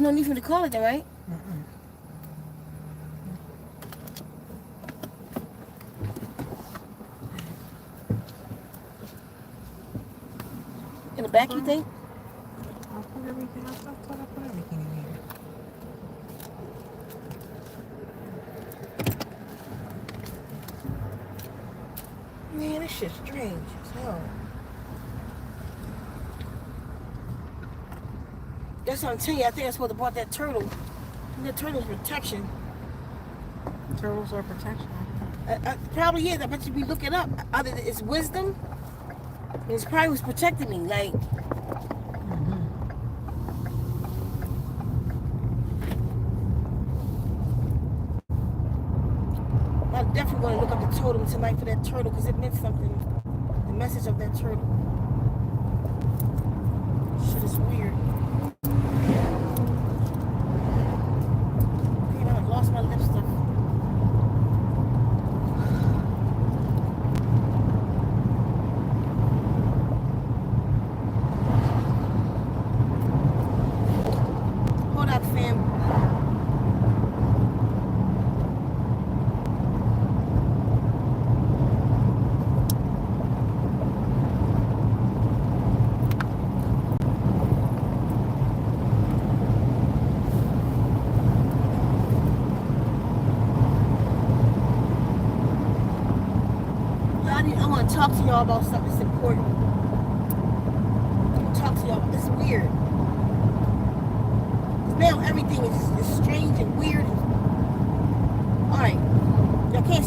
no need for me to call it then, right? In the back, you think? I'll put everything. I thought I put everything in here. Man, this shit's strange as hell. That's what I'm telling you. I think I supposed to bought that turtle. That turtle's protection. Turtles are protection. Probably is. I bet you be looking up. Other than it's wisdom. And it's probably was protecting me. Like, I'm definitely going to look up the totem tonight for that turtle because it meant something. The message of that turtle. Shit is weird. Damn, I lost my lipstick. Hold up, fam. I want to talk to y'all about something that's important. I want to talk to y'all. It's weird. Now everything is strange and weird. Alright.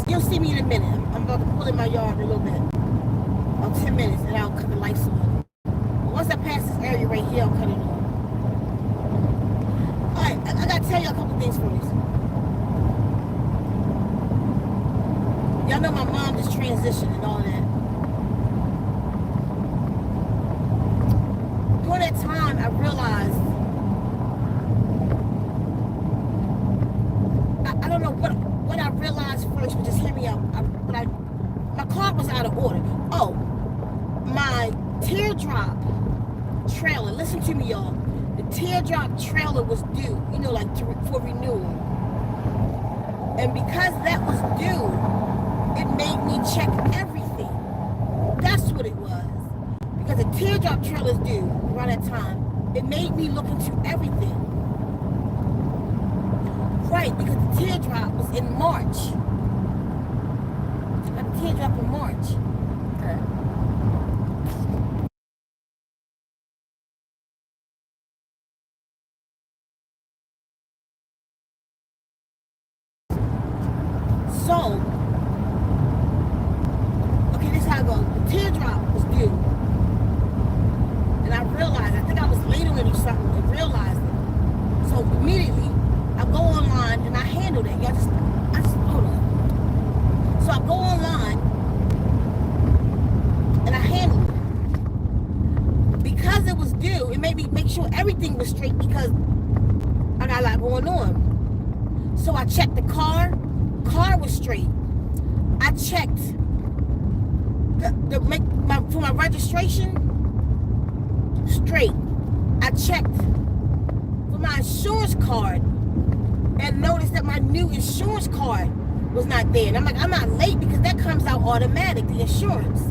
You'll see me in a minute. I'm about to pull in my yard a little bit. About 10 minutes and I'll cut the lights on. But once I pass this area right here, I'll cut it on. Alright, I gotta tell you a couple things for you. Y'all know my mom just transitioned and all that. During that time, I realized I don't know what I realized first, but just hear me out. My car was out of order. Oh, my teardrop trailer. Listen to me, y'all. The teardrop trailer was due. You know, like for renewal. And because that was due, it made me check everything. That's what it was. Because the teardrop trailer is due around that time. It made me look into everything. Right, because the teardrop was in March. I got the teardrop in March. Okay. So, okay, this is how it goes. The teardrop was due. And I realized, I think I was late on it or something, and realized it. So immediately, I go online and I handle that. Y'all just hold on. So I go online and I handle it. Because it was due, it made me make sure everything was straight because I got a lot going on. So I checked the car. Car was straight. I checked for my registration, straight. I checked for my insurance card and noticed that my new insurance card was not there. And I'm like, I'm not late because that comes out automatic, the insurance.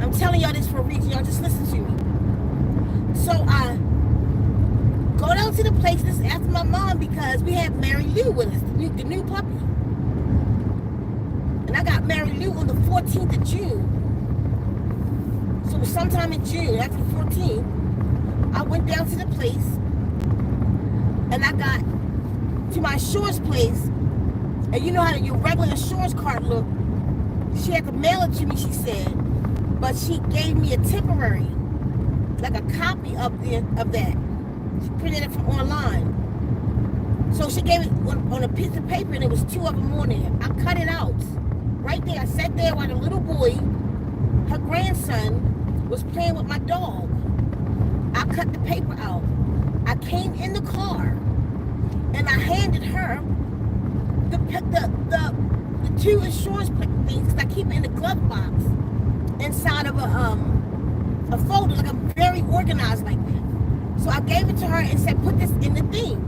I'm telling y'all this for a reason. Y'all just listen to me. So I go down to the place. This is after my mom because we had Mary Lou with us, the new puppy. And I got Mary Lou on the 14th of June. So sometime in June, after the 14th, I went down to the place and I got to my insurance place. And you know how your regular insurance card look. She had to mail it to me, she said. But she gave me a temporary, like a copy of that. She printed it from online. So she gave it on a piece of paper and it was 2 of them on there. I cut it out. Right there. I sat there while the little boy, her grandson, was playing with my dog. I cut the paper out. I came in the car and I handed her the 2 insurance things because I keep it in the glove box inside of a folder. Like I'm very organized like that. So I gave it to her and said, put this in the thing.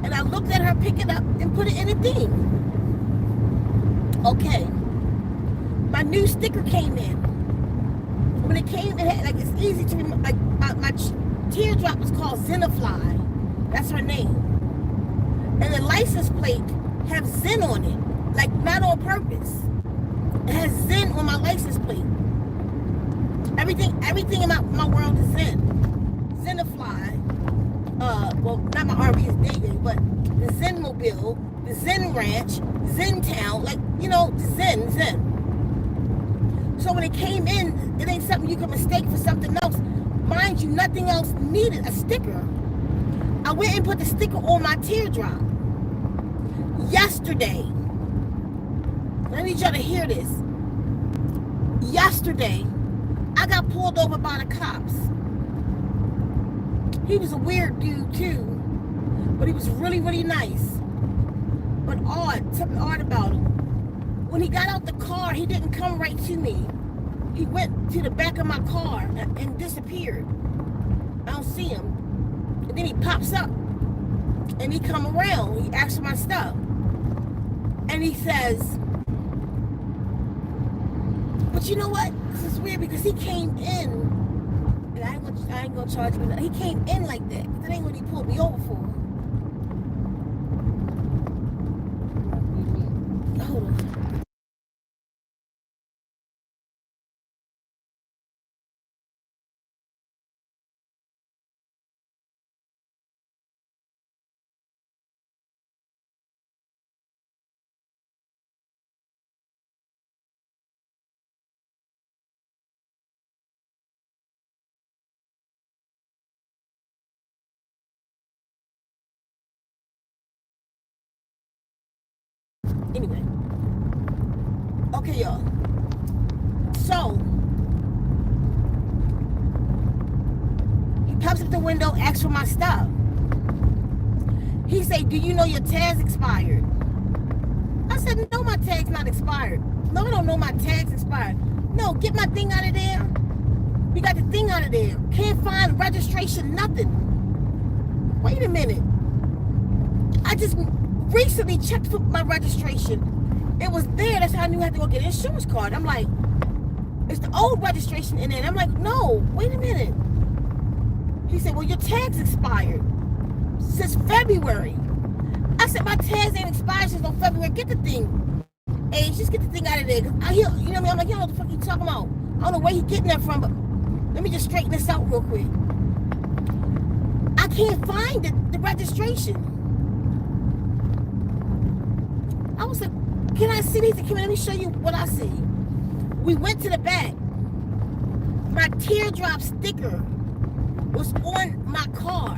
And I looked at her, pick it up, and put it in the thing. Okay. My new sticker came in. When it came, it had, like, it's easy to remember. Like, my teardrop was called Zenifly. That's her name. And the license plate have Zen on it. Like, not on purpose. It has Zen on my license plate. Everything in my world is Zen. Zenifly. Well, not my RV is dating, but the Zen Mobile, the Zen Ranch, Zen Town, like, you know, Zen. So when it came in, it ain't something you can mistake for something else. Mind you, nothing else needed a sticker. I went and put the sticker on my teardrop. Yesterday, I need y'all to hear this. Yesterday, I got pulled over by the cops. He was a weird dude too, but he was really, really nice. But something odd about him. When he got out the car, he didn't come right to me. He went to the back of my car and disappeared. I don't see him. And then he pops up and he come around. He asks for my stuff. And he says, but you know what? This is weird because he came in, and I ain't gonna charge him. He came in like that. That ain't what he pulled me over for. Hold on. Anyway. Okay, y'all. So, he pops up the window, asks for my stuff. He said, do you know your tag's expired? I said, no, my tag's not expired. No, I don't know my tag's expired. No, get my thing out of there. We got the thing out of there. Can't find registration, nothing. Wait a minute. I just recently checked for my registration. It was there. That's how I knew I had to go get an insurance card. I'm like, it's the old registration in it. I'm like, no, wait a minute. He said, well, your tag's expired since February. I said, my tags ain't expired since no February. Get the thing. Hey, just get the thing out of there. Cause I hear, you know what I mean? I'm like, you know what the fuck you talking about? I don't know where he getting that from, but let me just straighten this out real quick. I can't find the registration. I was like, can I see these? Come here, let me show you what I see. We went to the back. My teardrop sticker was on my car.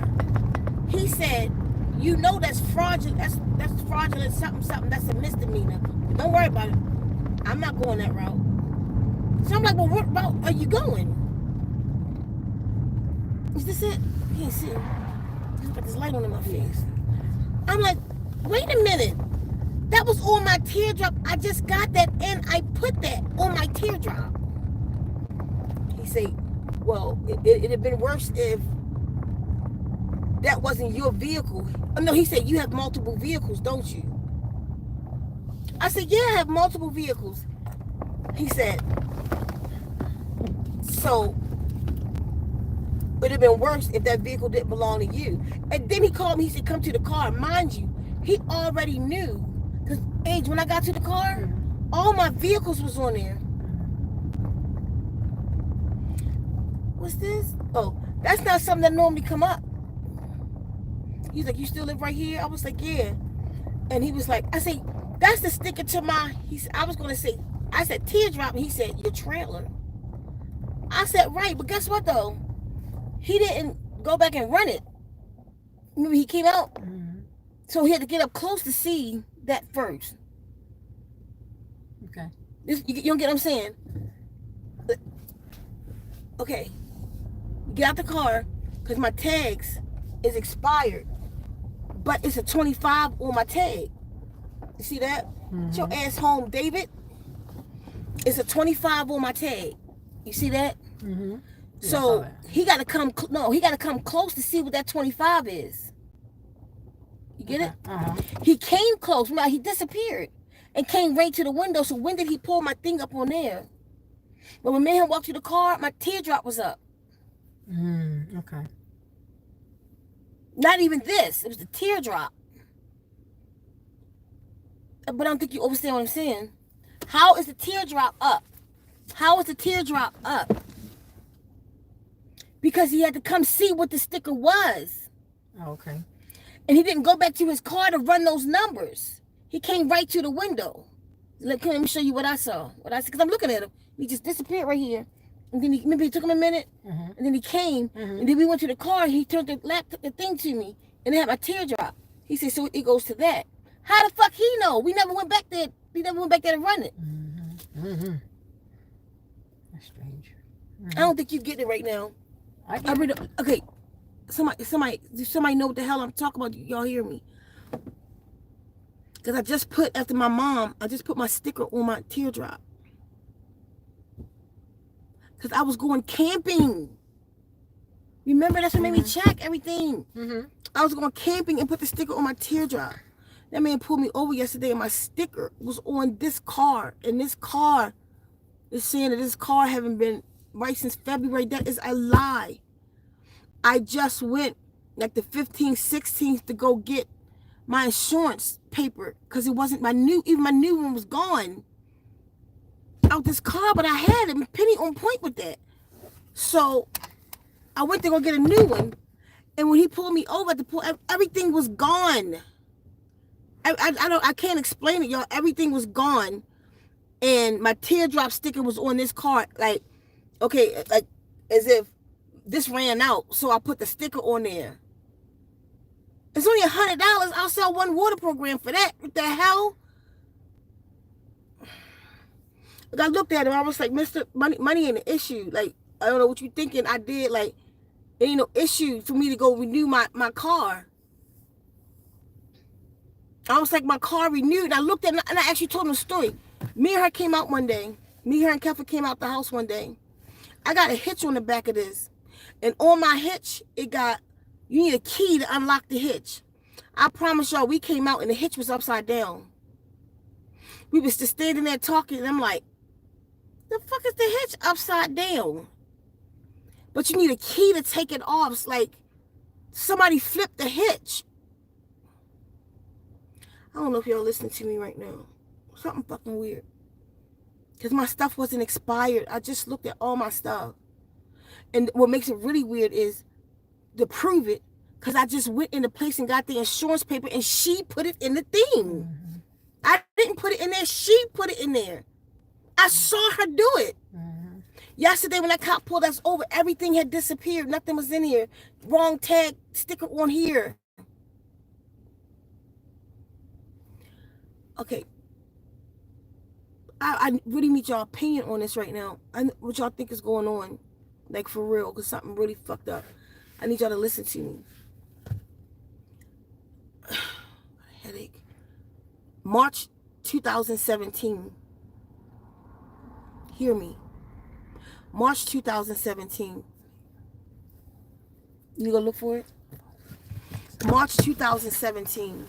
He said, you know that's fraudulent. That's fraudulent something. That's a misdemeanor. Don't worry about it. I'm not going that route. So I'm like, well, what route are you going? Is this it? I can't see. He's got this light on in my face. I'm like, wait a minute. That was on my teardrop. I just got that and I put that on my teardrop. He said, well, it'd have been worse if that wasn't your vehicle. Oh, no, he said, you have multiple vehicles, don't you? I said, yeah, I have multiple vehicles. He said, so it'd have been worse if that vehicle didn't belong to you. And then he called me, he said, come to the car. Mind you, he already knew. Because, Age, when I got to the car, all my vehicles was on there. What's this? Oh, that's not something that normally come up. He's like, you still live right here? I was like, yeah. And he was like, I said, that's the sticker to my, I said, teardrop. And he said, your trailer. I said, right. But guess what, though? He didn't go back and run it. Remember, he came out. Mm-hmm. So he had to get up close to see that first. Okay. You don't get what I'm saying? But, okay. Get out the car because my tags is expired. But it's a 25 on my tag. You see that? Mm-hmm. Get your ass home, David. It's a 25 on my tag. You see that? Mm-hmm. So he got to come. No, he got to come close to see what that 25 is. You get it? He came close. Now he disappeared and came right to the window. So when did he pull my thing up on there? But when me and him walked to the car, my teardrop was up. Okay. Not even this. It was the teardrop. But I don't think you understand what I'm saying. How is the teardrop up? How is the teardrop up? Because he had to come see what the sticker was. Okay. And he didn't go back to his car to run those numbers. He came right to the window. Let me show you what I saw. Because I'm looking at him. He just disappeared right here. And then remember it took him a minute? And then he came. And then we went to the car. He turned the thing to me. And it had my teardrop. He said, so it goes to that. How the fuck he know? We never went back there. We never went back there to run it. That's strange. I don't think you get it right now. I really don't. Okay. Somebody know what the hell I'm talking about. Y'all hear me? Because I just put, after my mom, I just put my sticker on my teardrop. Because I was going camping. Remember, that's what made me check everything. I was going camping and put the sticker on my teardrop. That man pulled me over yesterday and my sticker was on this car. And this car is saying that this car haven't been right since February. That is a lie. I just went like the 15th, 16th to go get my insurance paper because it wasn't even my new one was gone out this car, but I had it. Penny on point with that. So I went to go get a new one, and when he pulled me over at the point, everything was gone. I can't explain it, y'all. Everything was gone, and my teardrop sticker was on this car. Like, okay, like as if this ran out, so I put the sticker on there. It's only $100. I'll sell one water program for that. What the hell? Like, I looked at him. I was like, Mr. Money ain't an issue. Like, I don't know what you thinking I did. Like, it ain't no issue for me to go renew my car. I was like, my car renewed. And I looked at it, and I actually told him a story. Me and her came out one day. Me, her, and Keffa came out the house one day. I got a hitch on the back of this. And on my hitch, it got, you need a key to unlock the hitch. I promise y'all, we came out and the hitch was upside down. We was just standing there talking, and I'm like, the fuck is the hitch upside down? But you need a key to take it off. It's like somebody flipped the hitch. I don't know if y'all listening to me right now. Something fucking weird. Because my stuff wasn't expired. I just looked at all my stuff. And what makes it really weird is to prove it, because I just went in the place and got the insurance paper and she put it in the thing. I didn't put it in there. She put it in there. I saw her do it. Yesterday when that cop pulled us over, everything had disappeared. Nothing was in here. Wrong tag sticker on here. Okay. I really need y'all opinion on this right now. What y'all think is going on. Like, for real, because something really fucked up. I need y'all to listen to me. Headache. March 2017. Hear me. March 2017. You gonna look for it? March 2017.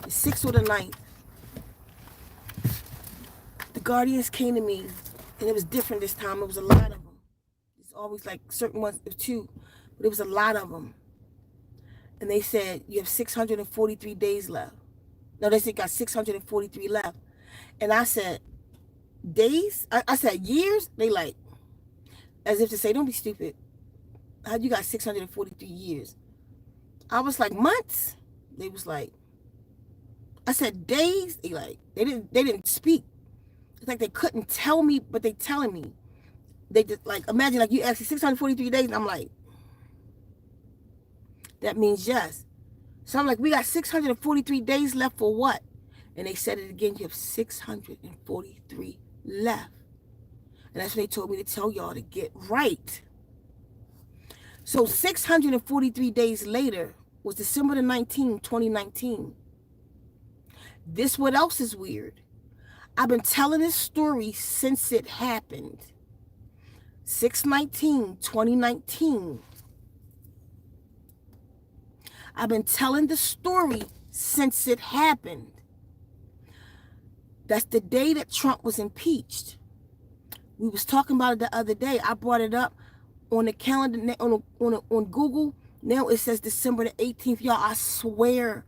The 6th or the 9th. The Guardians came to me, and it was different this time. It was a lot of them. It's always like certain ones, two, but it was a lot of them. And they said, you have 643 days left. No, they said you got 643 left. And I said, days? I said, years? They like, as if to say, don't be stupid. How you got 643 years? I was like, months? They was like, I said, days? They like, they didn't speak. It's like they couldn't tell me, but they telling me. They just like, imagine like you asked me 643 days, and I'm like, that means yes. So I'm like, we got 643 days left for what? And they said it again, you have 643 left. And that's when they told me to tell y'all to get right. So 643 days later was December the 19th, 2019. This what else is weird. I've been telling this story since it happened. 6/19/2019. I've been telling the story since it happened. That's the day that Trump was impeached. We was talking about it the other day. I brought it up on the calendar, on Google. Now it says December the 18th. Y'all, I swear,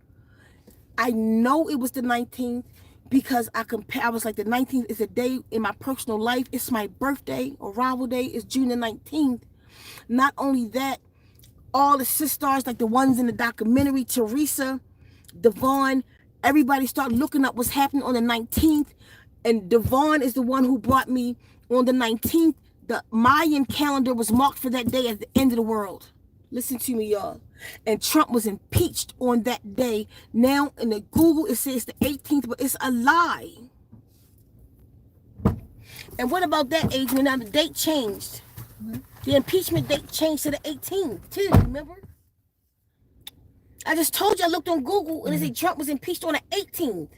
I know it was the 19th because I was like, the 19th is a day in my personal life. It's my birthday. Arrival day is June the 19th. Not only that, all the SisStars, like the ones in the documentary, Teresa, Devon, everybody started looking up what's happening on the 19th. And Devon is the one who brought me on the 19th. The Mayan calendar was marked for that day as the end of the world. Listen to me, y'all. And Trump was impeached on that day. Now in the Google, it says the 18th, but it's a lie. And what about that, Adrian? Now the date changed. The impeachment date changed to the 18th, too, remember? I just told you I looked on Google and it said Trump was impeached on the 18th.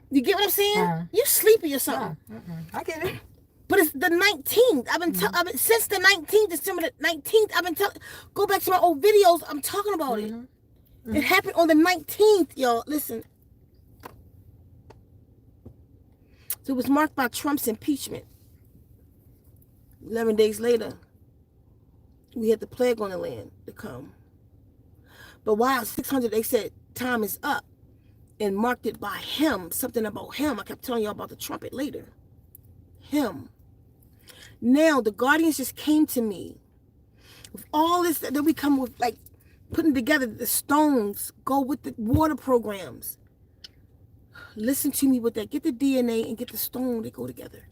You get what I'm saying? You sleepy or something. I get it. But it's the 19th. I've been since the 19th, December the 19th, I've been telling, go back to my old videos, I'm talking about it. It happened on the 19th, y'all. Listen. So it was marked by Trump's impeachment. 11 days later, we had the plague on the land to come. But while 600, they said time is up and marked it by him, something about him. I kept telling y'all about the trumpet later. Him. Now, the Guardians just came to me with all this that we come with, like putting together the stones go with the water programs. Listen to me with that. Get the DNA and get the stone. They go together.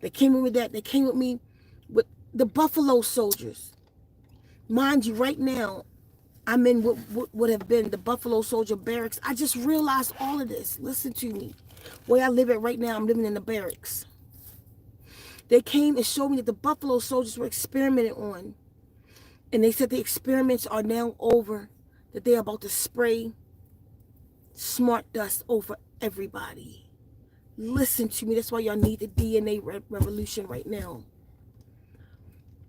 They came in with that. They came with me with the Buffalo Soldiers. Mind you, right now, I'm in what would have been the Buffalo Soldier barracks. I just realized all of this. Listen to me. Where I live at right now, I'm living in the barracks. They came and showed me that the Buffalo Soldiers were experimented on. And they said the experiments are now over. That they're about to spray smart dust over everybody. Listen to me. That's why y'all need the DNA revolution right now.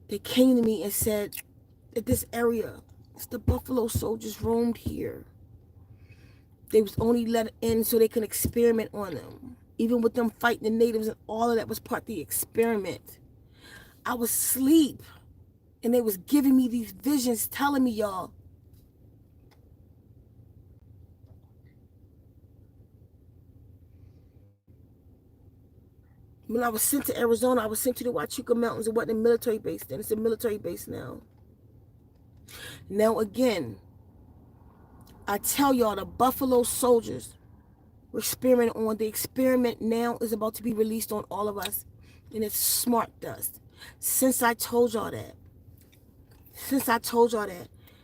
They came to me and said that this area, it's the Buffalo Soldiers roamed here. They was only let in so they could experiment on them. Even with them fighting the natives and all of that was part of the experiment. I was asleep and they was giving me these visions telling me, y'all, when I was sent to Arizona, I was sent to the Huachuca Mountains. It wasn't a military base then. It's a military base now. Now again, I tell y'all, the Buffalo Soldiers were experimenting on. The experiment now is about to be released on all of us. And it's smart dust. Since I told y'all that,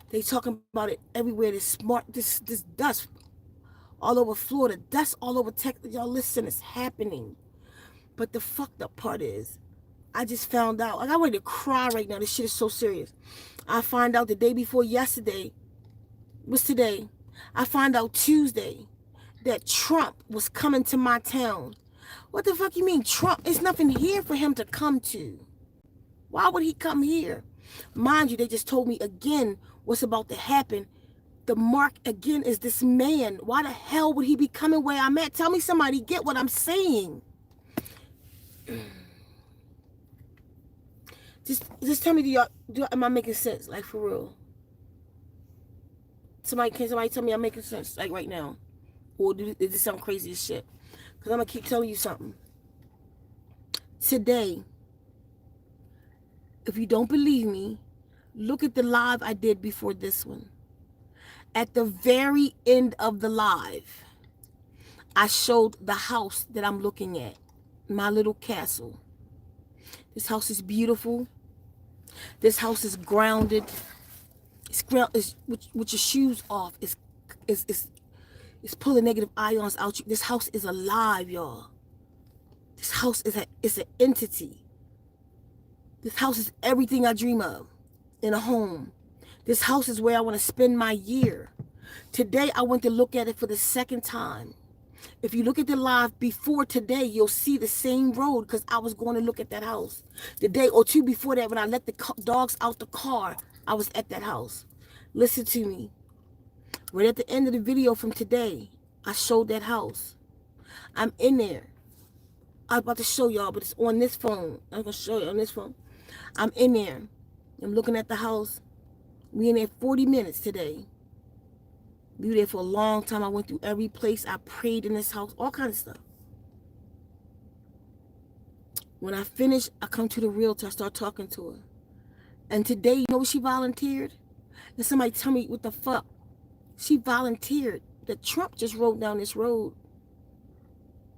they talking about it everywhere. This dust all over Florida, dust all over Texas. Y'all listen, it's happening. But the fucked up part is, I just found out. I got ready to cry right now. This shit is so serious. I find out the day before yesterday, was today, I find out Tuesday that Trump was coming to my town. What the fuck you mean? Trump, there's nothing here for him to come to. Why would he come here? Mind you, they just told me again what's about to happen. The mark again is this man. Why the hell would he be coming where I'm at? Tell me somebody get what I'm saying. Just tell me, am I making sense? Like, for real? Can somebody tell me I'm making sense, like, right now? Or is this some crazy as shit? Because I'm going to keep telling you something. Today, if you don't believe me, look at the live I did before this one. At the very end of the live, I showed the house that I'm looking at. My little castle. This house is beautiful. This house is grounded. It's with your shoes off. It's pulling negative ions out. This house is alive, y'all. This house is an entity. This house is everything I dream of in a home. This house is where I want to spend my year. Today I went to look at it for the second time. If you look at the live before today, you'll see the same road because I was going to look at that house. The day or two before that, when I let the dogs out the car, I was at that house. Listen to me. Right at the end of the video from today, I showed that house. I'm in there. I was about to show y'all, but it's on this phone. I'm going to show you on this phone. I'm in there. I'm looking at the house. We in there 40 minutes today. We were there for a long time. I went through every place. I prayed in this house. All kinds of stuff. When I finished, I come to the realtor. I start talking to her. And today, you know what she volunteered? And somebody tell me, what the fuck? She volunteered that Trump just rode down this road.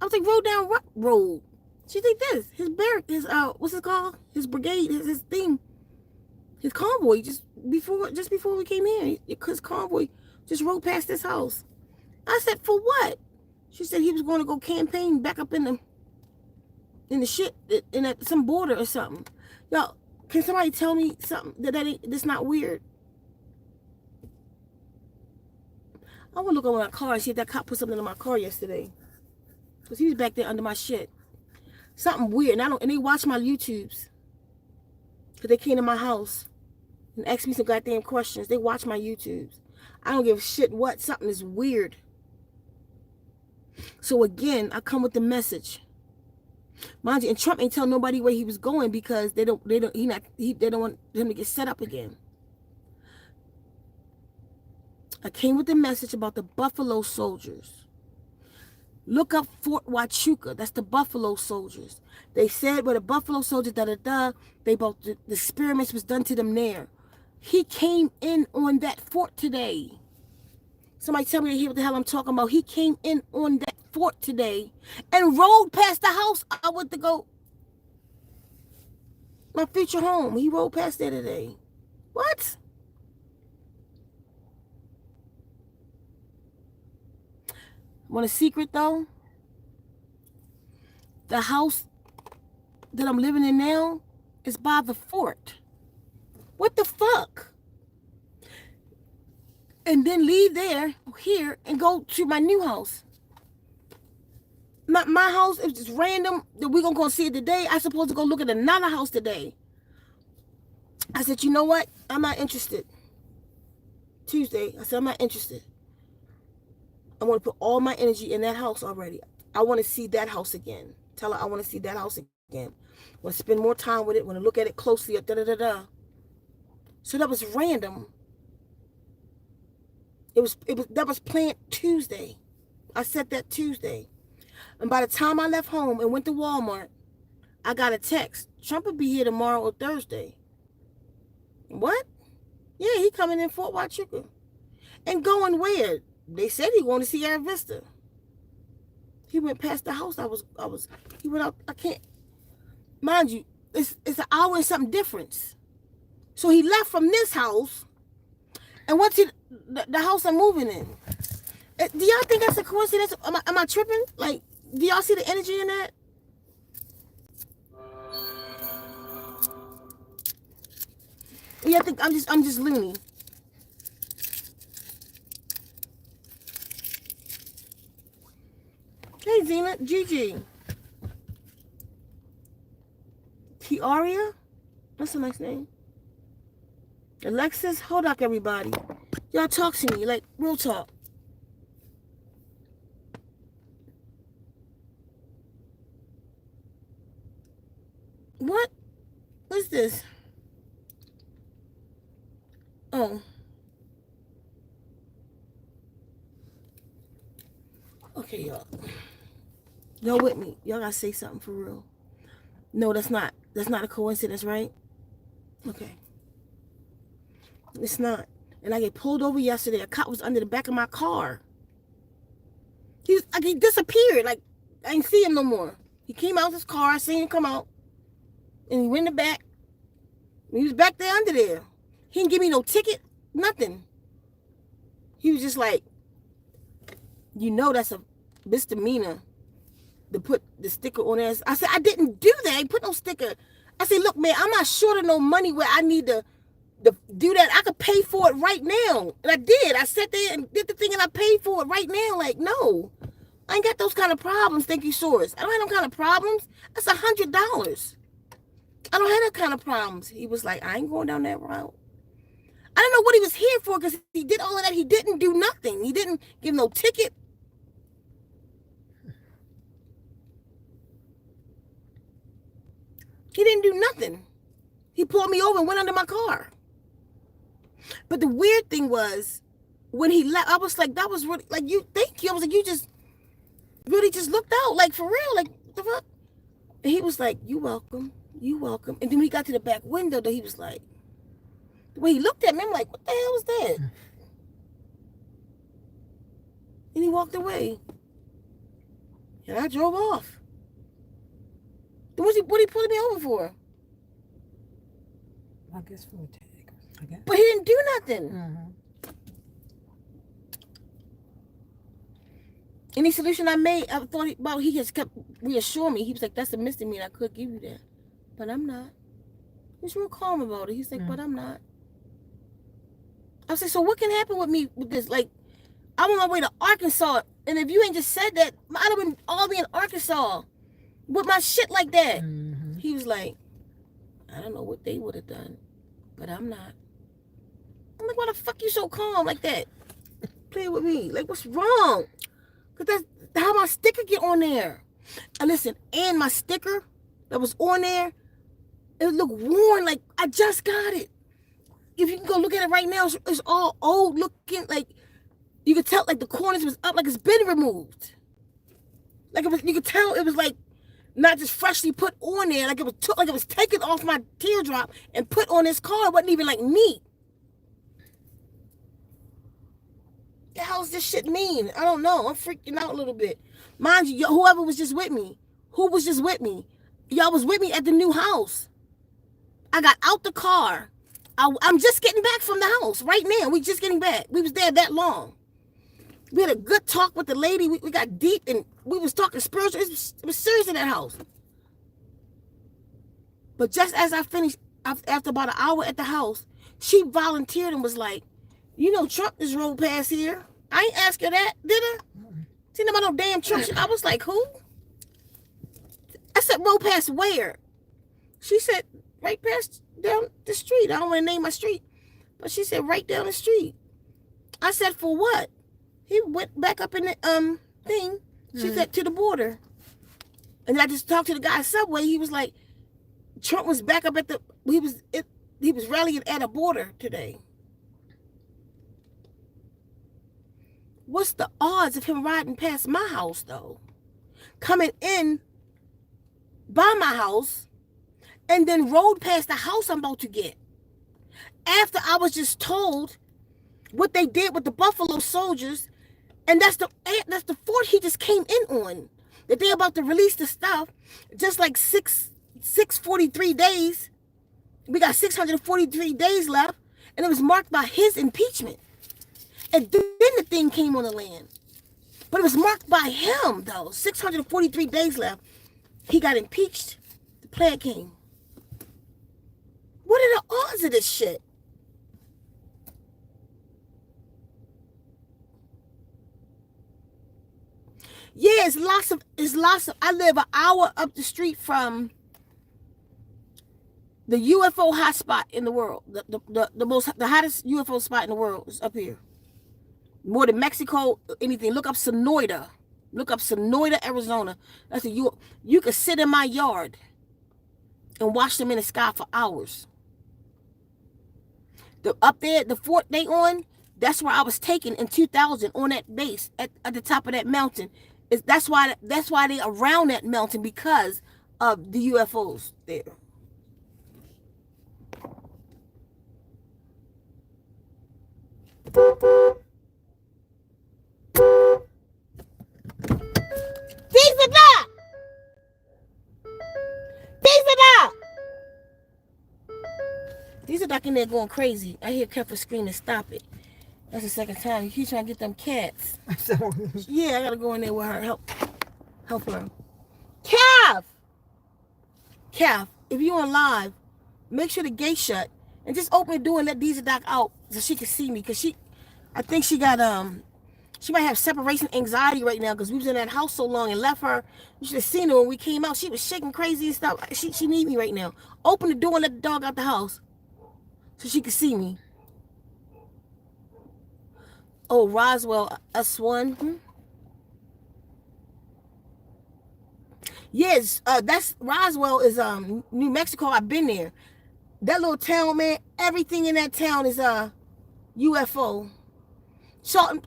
I was like, rode down what road? She think this. His barrack, what's it called? His brigade, his thing. His convoy, just before we came here. His convoy just rode past this house. I said, for what? She said he was going to go campaign back up in the shit, in some border or something. Y'all, can somebody tell me something that's not weird? I want to look over my car and see if that cop put something in my car yesterday. Because he was back there under my shit. Something weird. And they watch my YouTubes. Because they came to my house and asked me some goddamn questions. They watch my YouTubes. I don't give a shit what. Something is weird. So again, I come with the message. Mind you, and Trump ain't tell nobody where he was going because they don't want him to get set up again. I came with the message about the Buffalo Soldiers. Look up Fort Huachuca. That's the Buffalo Soldiers. They said where the Buffalo Soldiers, they both, the experiments was done to them there. He came in on that fort today. Somebody tell me to hear what the hell I'm talking about. He came in on that fort today and rode past the house I went to go. My future home. He rode past there today. What? Want a secret though? The house that I'm living in now is by the fort. What the fuck? And then leave here, and go to my new house. My house is just random that we're going to go see it today. I'm supposed to go look at another house today. I said, you know what? I'm not interested. Tuesday, I said, I'm not interested. I want to put all my energy in that house already. I want to see that house again. Tell her I want to see that house again. I want to spend more time with it. I want to look at it closely. So that was random. That was planned Tuesday. I said that Tuesday. And by the time I left home and went to Walmart, I got a text. Trump will be here tomorrow or Thursday. What? Yeah, he coming in Fort Huachuca. And going where? They said he wanted to see Air Vista. He went past the house. He went out. I can't. Mind you, it's an hour and something difference. So he left from this house and went to the house I'm moving in. Do y'all think that's a coincidence? Am I tripping? Like, do y'all see the energy in that? Yeah, I think I'm just loony. Hey, Zena, Gigi. Tiaria? That's a nice name. Alexis, hold up, everybody. Y'all talk to me, like, real talk. What? What's this? Oh. Okay, y'all. Y'all with me. Y'all gotta say something for real. No, that's not a coincidence, right? Okay. It's not. And I get pulled over yesterday. A cop was under the back of my car. He disappeared. Like, I didn't see him no more. He came out of his car. I seen him come out. And he went in the back. He was back there under there. He didn't give me no ticket. Nothing. He was just like, you know that's a misdemeanor to put the sticker on there. I said, I didn't do that. I didn't put no sticker. I said, look, man, I'm not short of no money where I need to do that. I could pay for it right now. And I did. I sat there and did the thing and I paid for it right now. Like, no. I ain't got those kind of problems, thank you, Source. I don't have no kind of problems. That's $100. I don't have that kind of problems. He was like, I ain't going down that route. I don't know what he was here for because he did all of that. He didn't do nothing. He didn't give no ticket. He didn't do nothing. He pulled me over and went under my car. But the weird thing was, when he left, I was like, that was really, like, you, thank you. I was like, you just really just looked out, like, for real, like, what the fuck? And he was like, you welcome, you welcome. And then when he got to the back window, though, he was like, the way he looked at me, I'm like, what the hell was that? And he walked away. And I drove off. Then what he pulling me over for? I guess for a tag. I guess. But he didn't do nothing. Mm-hmm. Any solution I made, I thought about, he just kept reassuring me. He was like, that's a misdemeanor. I could give you that. But I'm not. He's real calm about it. He's like, but I'm not. I was like, so what can happen with me with this? Like, I'm on my way to Arkansas. And if you ain't just said that, I'd have been all in Arkansas with my shit like that. Mm-hmm. He was like, I don't know what they would have done, but I'm not. I'm like, why the fuck you so calm like that? Play with me. Like, what's wrong? Because that's how my sticker get on there. And listen, and my sticker that was on there, it looked worn. Like, I just got it. If you can go look at it right now, it's all old looking. Like, you could tell, like, the corners was up, like it's been removed. Like, it was, you could tell it was, like, not just freshly put on there. Like, it was taken off my teardrop and put on this car. It wasn't even, like, neat. The hell's this shit mean? I don't know. I'm freaking out a little bit. Mind you, whoever was just with me. Who was just with me? Y'all was with me at the new house. I got out the car. I'm just getting back from the house right now. We just getting back. We was there that long. We had a good talk with the lady. We got deep and we was talking spiritual. It was serious in that house. But just as I finished, after about an hour at the house, she volunteered and was like, you know, Trump just rolled past here. I ain't ask her that, did I? Seen about no damn Trump. I was like, who? I said, roll past where? She said, right past down the street. I don't want to name my street. But she said, right down the street. I said, for what? He went back up in the thing. She said, to the border. And I just talked to the guy at Subway. He was like, Trump was back up at the, he was rallying at a border today. What's the odds of him riding past my house, though? Coming in by my house and then rode past the house I'm about to get. After I was just told what they did with the Buffalo Soldiers, and that's the fort he just came in on. That they're about to release the stuff, just like 643 days. We got 643 days left, and it was marked by his impeachment. And then the thing came on the land. But it was marked by him, though. 643 days left. He got impeached. The plague came. What are the odds of this shit? Yeah, it's lots of, I live an hour up the street from the UFO hotspot in the world. The hottest UFO spot in the world is up here. More than Mexico, anything. Look up Sonoita. Look up Sonoita, Arizona. That's you could sit in my yard and watch them in the sky for hours. Up there, the fort they on, that's where I was taken in 2000 on that base at the top of that mountain. That's why they around that mountain, because of the UFOs there. These are back in there going crazy. I hear Kefir screaming, stop it. That's the second time. He keeps trying to get them cats. Yeah, I gotta go in there with her. Help her. Calf, if you on live, make sure the gate shut and just open the door and let Deezer Doc out so she can see me. Cause I think she got She might have separation anxiety right now because we was in that house so long and left her. You should have seen her when we came out. She was shaking crazy and stuff. She need me right now. Open the door and let the dog out the house so she could see me. Oh, Roswell, S1. Yes, that's Roswell is New Mexico. I've been there. That little town, man. Everything in that town is UFO.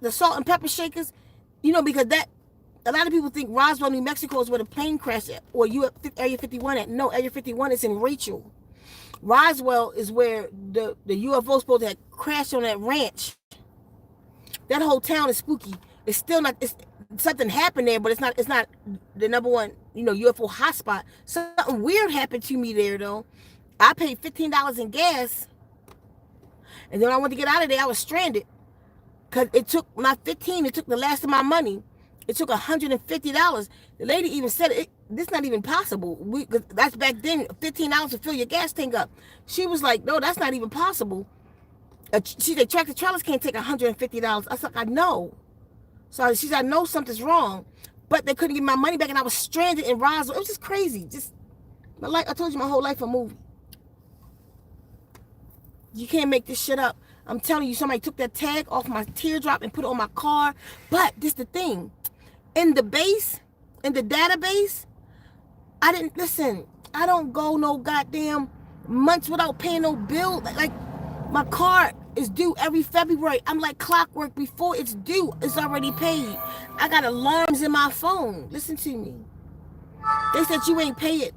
The salt and pepper shakers. You know, because that a lot of people think Roswell, New Mexico is where the plane crashed at, or Area 51 at. No, Area 51 is in Rachel. Roswell is where the UFO supposed to have crashed on that ranch. That whole town is spooky. It's still not. It's something happened there, but it's not the number one, UFO hotspot. Something weird happened to me there though. I paid $15 in gas, and then when I went to get out of there, I was stranded because it took my 15. It took the last of my money. It took $150. The lady even said this not even possible. That's back then. $15 to fill your gas tank up. She was like, no, that's not even possible. She said tractor trailers can't take $150. I was like, I know. So she said, I know something's wrong, but they couldn't get my money back, and I was stranded in Roswell. It was just crazy. Just my life. I told you, my whole life a movie. You can't make this shit up. I'm telling you, somebody took that tag off my teardrop and put it on my car. But this the thing. In the database, I didn't listen. I don't go no goddamn months without paying no bill. Like my car is due every February. I'm like clockwork. Before it's due, it's already paid. I got alarms in my phone. Listen to me. They said you ain't pay it.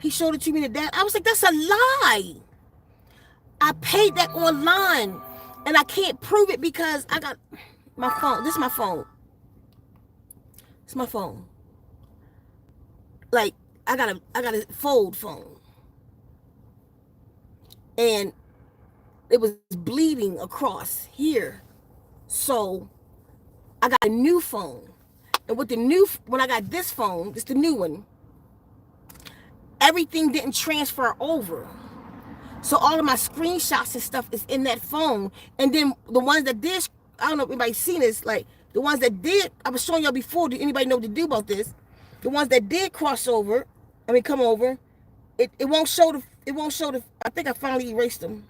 He showed it to me today. I was like, that's a lie. I paid that online, and I can't prove it because I got my phone. This is my phone. It's my phone. Like I got a fold phone, and it was bleeding across here. So I got a new phone, and when I got this phone, it's the new one. Everything didn't transfer over. So all of my screenshots and stuff is in that phone. And then the ones that did, I don't know if anybody's seen this, like the ones that did, I was showing y'all before, did anybody know what to do about this? The ones that did come over, it won't show the, I think I finally erased them.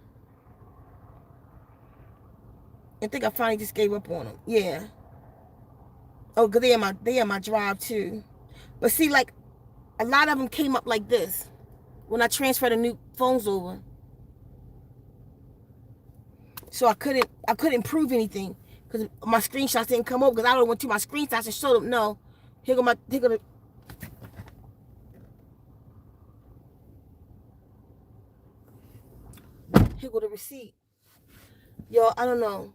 I think I finally just gave up on them. Yeah. Oh, because they in my drive too. But see, like, a lot of them came up like this when I transferred the new phones over. So I couldn't prove anything because my screenshots didn't come over because I don't went to my screenshots and showed them. No, here go the receipt. Yo, I don't know.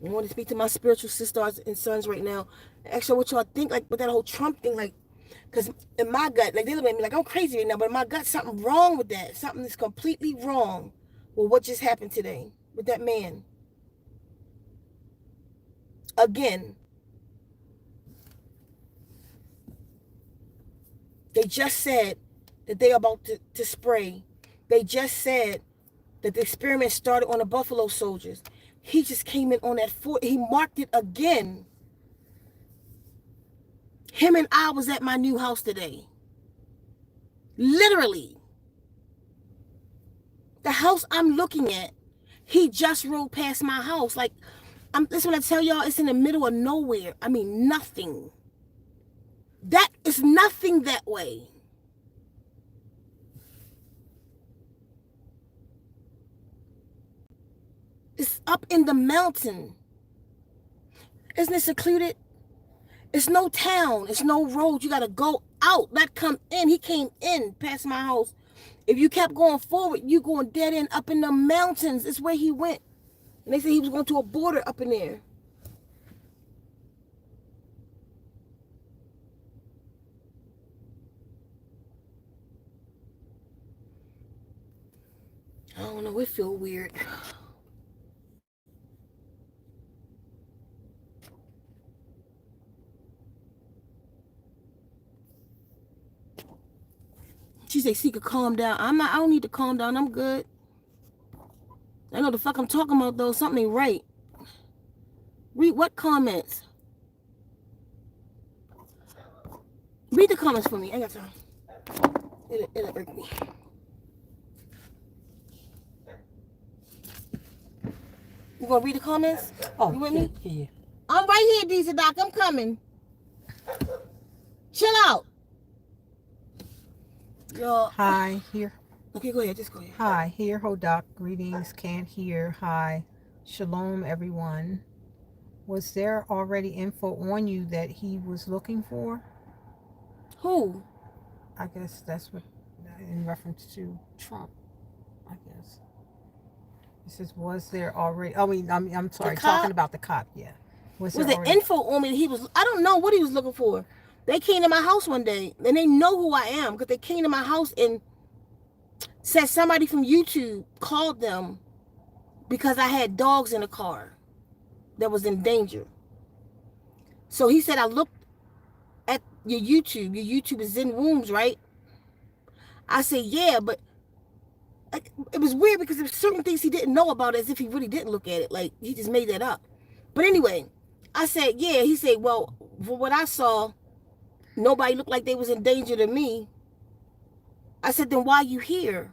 I want to speak to my spiritual sisters and sons right now. Actually, what y'all think, like, with that whole Trump thing, like, because in my gut, like, they look at me like I'm crazy right now, but in my gut, something wrong with that. Something is completely wrong with what just happened today with that man. Again, they just said that they are about to spray. They just said that the experiment started on the Buffalo Soldiers. He just came in on that fort. He marked it again. Him and I was at my new house today. Literally. The house I'm looking at, he just rode past my house. Like, this when I tell y'all, it's in the middle of nowhere. I mean, nothing. That is nothing that way. It's up in the mountain. Isn't it secluded? It's no town. It's no road. You got to go out, not come in. He came in past my house. If you kept going forward, you going dead end up in the mountains. It's where he went. And they said he was going to a border up in there. I don't know. It feel weird. She said, Ceka, calm down. I don't need to calm down. I'm good. I know the fuck I'm talking about though. Something ain't right. Read what comments? Read the comments for me. I got time. It'll irk me. You gonna read the comments? Oh, you with me? Yeah. I'm right here, DC Doc. I'm coming. Chill out. Yo. Hi, here. Okay, go ahead. Just go ahead. Hi, here, Hodak. Greetings, can't hear. Hi. Shalom, everyone. Was there already info on you that he was looking for? Who? I guess that's what, in reference to Trump, I guess. It says, was there already, I'm sorry, talking about the cop, yeah. Was there info on me that he was, I don't know what he was looking for. They came to my house one day, and they know who I am, because they came to my house and said somebody from YouTube called them because I had dogs in the car that was in danger. So he said, I looked at your YouTube. Your YouTube is Zen Wombs, right? I said, yeah, but it was weird because there were certain things he didn't know about, as if he really didn't look at it. Like, he just made that up. But anyway, I said, yeah. He said, well, for what I saw, nobody looked like they was in danger to me. I said, then why you here?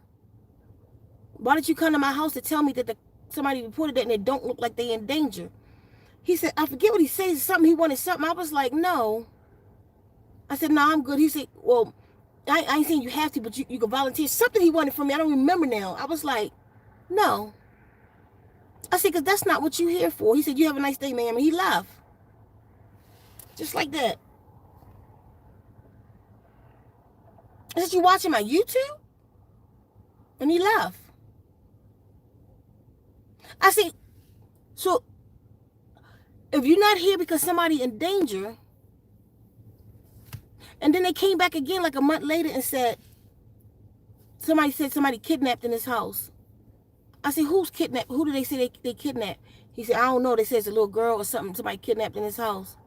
Why did you come to my house to tell me that somebody reported that and they don't look like they in danger? He said, I forget what he said. Something, he wanted something. I was like, no. I said, no, I'm good. He said, well, I ain't saying you have to, but you can volunteer. Something he wanted from me. I don't remember now. I was like, no. I said, because that's not what you here for. He said, you have a nice day, ma'am. And he left. Just like that. I said, you watching my YouTube? And he left. I said, so if you're not here because somebody in danger, and then they came back again like a month later and said somebody kidnapped in his house. I said, who's kidnapped? Who do they say they kidnapped? He said, I don't know. They said it's a little girl or something. Somebody kidnapped in his house.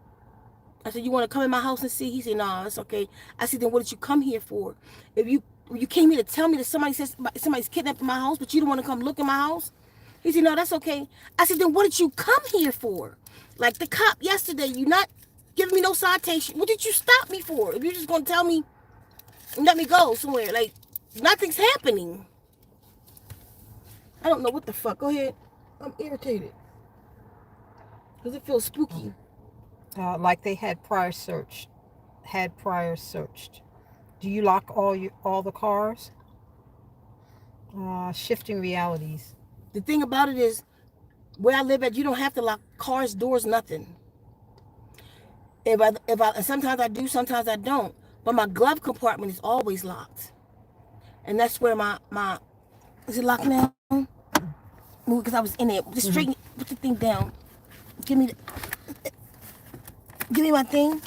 I said, you want to come in my house and see? He said, no, it's okay. I said, then what did you come here for? If you came here to tell me that somebody says somebody's kidnapped in my house, but you don't want to come look in my house? He said, no, that's okay. I said, then what did you come here for? Like the cop yesterday, you not giving me no citation. What did you stop me for? If you're just going to tell me, let me go somewhere. Like, nothing's happening. I don't know what the fuck. Go ahead. I'm irritated. Because it feels spooky. Like they had prior searched. Do you lock all the cars? Shifting realities. The thing about it is, where I live at, you don't have to lock cars, doors, nothing. If I sometimes I do, sometimes I don't. But my glove compartment is always locked, and that's where my is it locked now? Because I was in there. Just straighten, put the thing down. Give me my thing.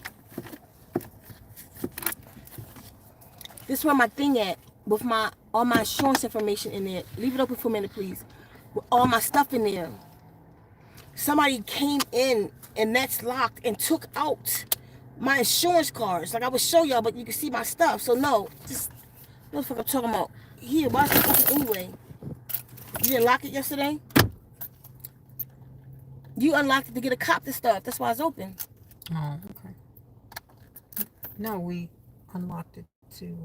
This is where my thing at with all my insurance information in there. Leave it open for a minute, please. With all my stuff in there. Somebody came in and that's locked and took out my insurance cards. Like I would show y'all, but you can see my stuff. So no, just what the fuck I'm talking about. Here, why is it open anyway? You didn't lock it yesterday? You unlocked it to get a cop to stuff. That's why it's open. Oh, okay. No, we unlocked it to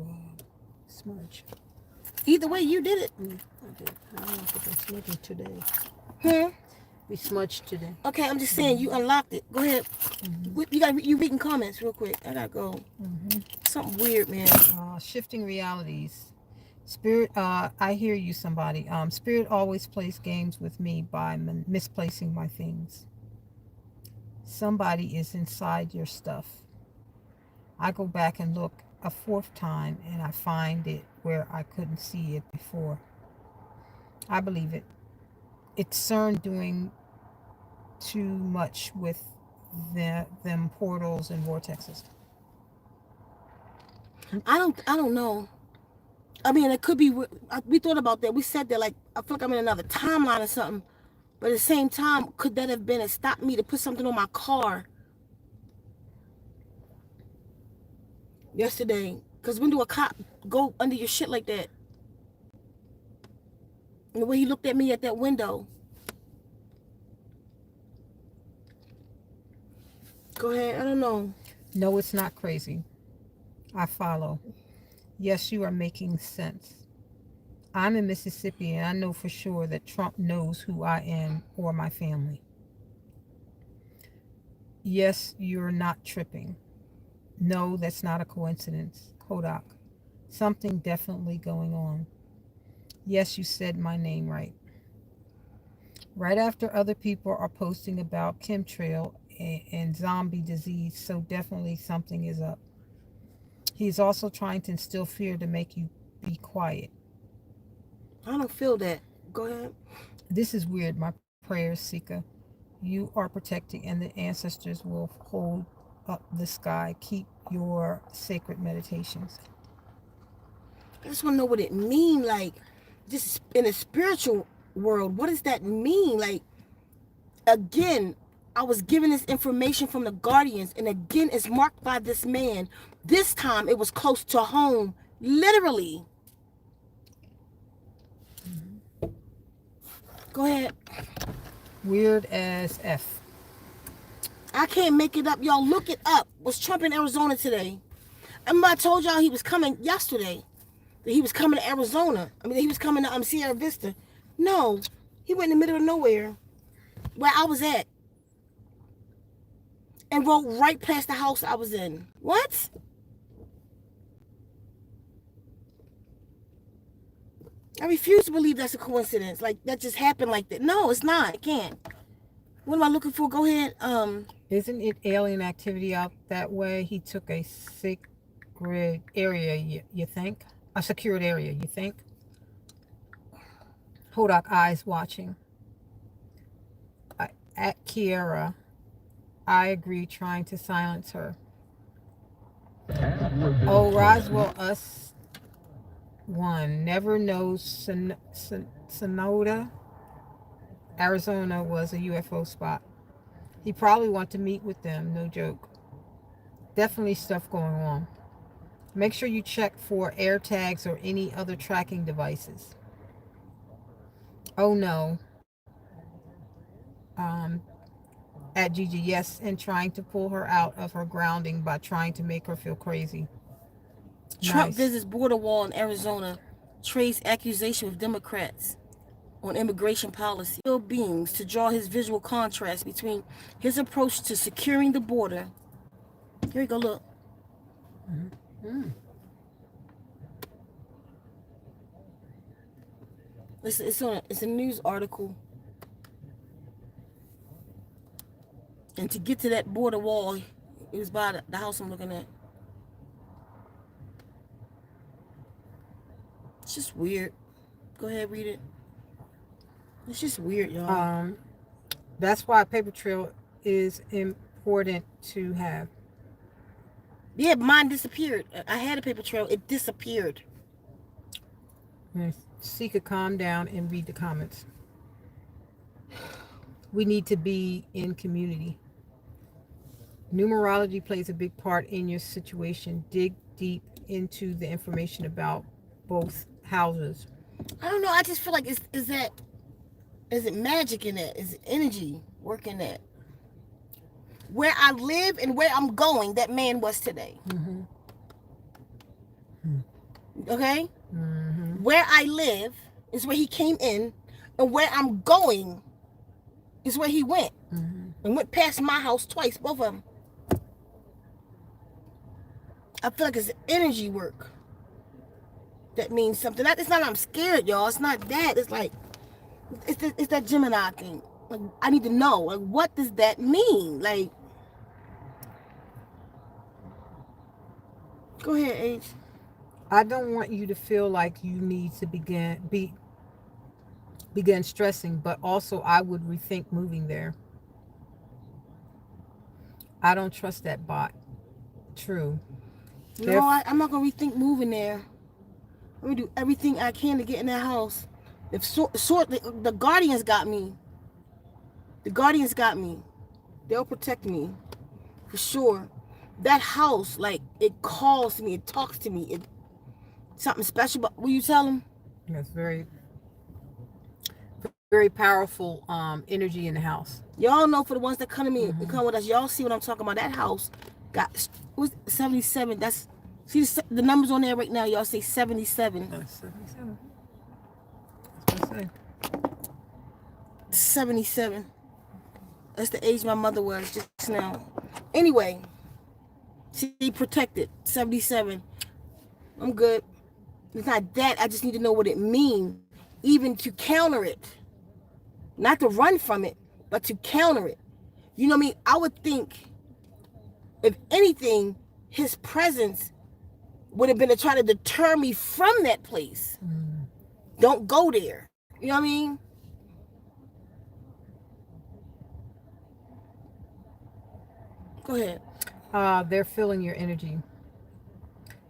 smudge. Either way, you did it. I did. I unlocked it by smudging today. We smudged today. Okay, I'm just saying you unlocked it. Go ahead. You reading comments real quick. I gotta go. Something weird, man. Shifting realities. Spirit, I hear you, somebody. Spirit always plays games with me by misplacing my things. Somebody is inside your stuff. I go back and look a fourth time and I find it where I couldn't see it before. I believe it. It's CERN doing too much with them portals and vortexes. I don't know. I mean, it could be. We thought about that. We said that, like, I feel like I'm in another timeline or something. But at the same time, could that have been and stopped me to put something on my car yesterday? Because when do a cop go under your shit like that? And the way he looked at me at that window. Go ahead. I don't know. No, it's not crazy. I follow. Yes, you are making sense. I'm in Mississippi and I know for sure that Trump knows who I am or my family. Yes, you're not tripping. No, that's not a coincidence. Kodak. Something definitely going on. Yes, you said my name right. Right after other people are posting about chemtrail and zombie disease, so definitely something is up. He's also trying to instill fear to make you be quiet. I don't feel that. Go ahead. This is weird. My prayers, Ceka. You are protecting, and the ancestors will hold up the sky. Keep your sacred meditations. I just want to know what it mean. Like, just in a spiritual world, what does that mean? Like, again, I was given this information from the Guardians, and again, it's marked by this man. This time, it was close to home, literally. Go ahead. Weird as F. I can't make it up. Y'all look it up. Was Trump in Arizona today? Remember I told y'all he was coming yesterday. That he was coming to Arizona. I mean, he was coming to Sierra Vista. No, he went in the middle of nowhere where I was at and rode right past the house I was in. What? I refuse to believe that's a coincidence. Like, that just happened like that. No, it's not. It can't. What am I looking for? Go ahead. Isn't it alien activity out that way? He took a sacred area, you think? A secured area, you think? Hodak eyes watching. At Kiera, I agree, trying to silence her. Oh, Roswell, us one. Never knows Sonoda, Arizona was a UFO spot. He probably want to meet with them, no joke. Definitely stuff going on. Make sure you check for air tags or any other tracking devices. Oh no. At Gigi, yes, and trying to pull her out of her grounding by trying to make her feel crazy. Trump Nice. visits border wall in Arizona, trades accusation with Democrats on immigration policy. Bill beams to draw his visual contrast between his approach to securing the border. Here we go, look. Mm-hmm. It's a news article. And to get to that border wall, it was by the house I'm looking at. It's just weird. Go ahead, read it. It's just weird, y'all. That's why a paper trail is important to have. Yeah, mine disappeared. I had a paper trail. It disappeared. Ceka, calm down and read the comments. We need to be in community. Numerology plays a big part in your situation. Dig deep into the information about both houses. I don't know. I just feel like is it magic in that? Is it energy working that? Where I live and where I'm going, that man was today. Mm-hmm. Okay? Mm-hmm. Where I live is where he came in, and where I'm going is where he went. Mm-hmm. And went past my house twice, both of them. I feel like it's energy work. That means something. It's not I'm scared, y'all. It's not that. It's like, it's that Gemini thing. Like, I need to know. Like, what does that mean? Like, go ahead, H. I don't want you to feel like you need to begin stressing, but also I would rethink moving there. I don't trust that bot. True. No, I'm not gonna rethink moving there. I'm gonna do everything I can to get in that house. If the Guardians got me. The Guardians got me. They'll protect me, for sure. That house, like, it calls to me, it talks to me, it something special. But will you tell them? That's very. very powerful energy in the house. Y'all know, for the ones that come to me and Mm-hmm. come with us, y'all see what I'm talking about. That house got, was 77. That's, see the numbers on there right now. Y'all say 77. That's 77. That's what I say. 77. That's the age my mother was just now. Anyway, she protected. 77. I'm good. It's not that. I just need to know what it means, even to counter it. Not to run from it, but to counter it. You know what I mean? I would think, if anything, his presence would have been to try to deter me from that place. Mm. Don't go there. You know what I mean? Go ahead. They're feeling your energy.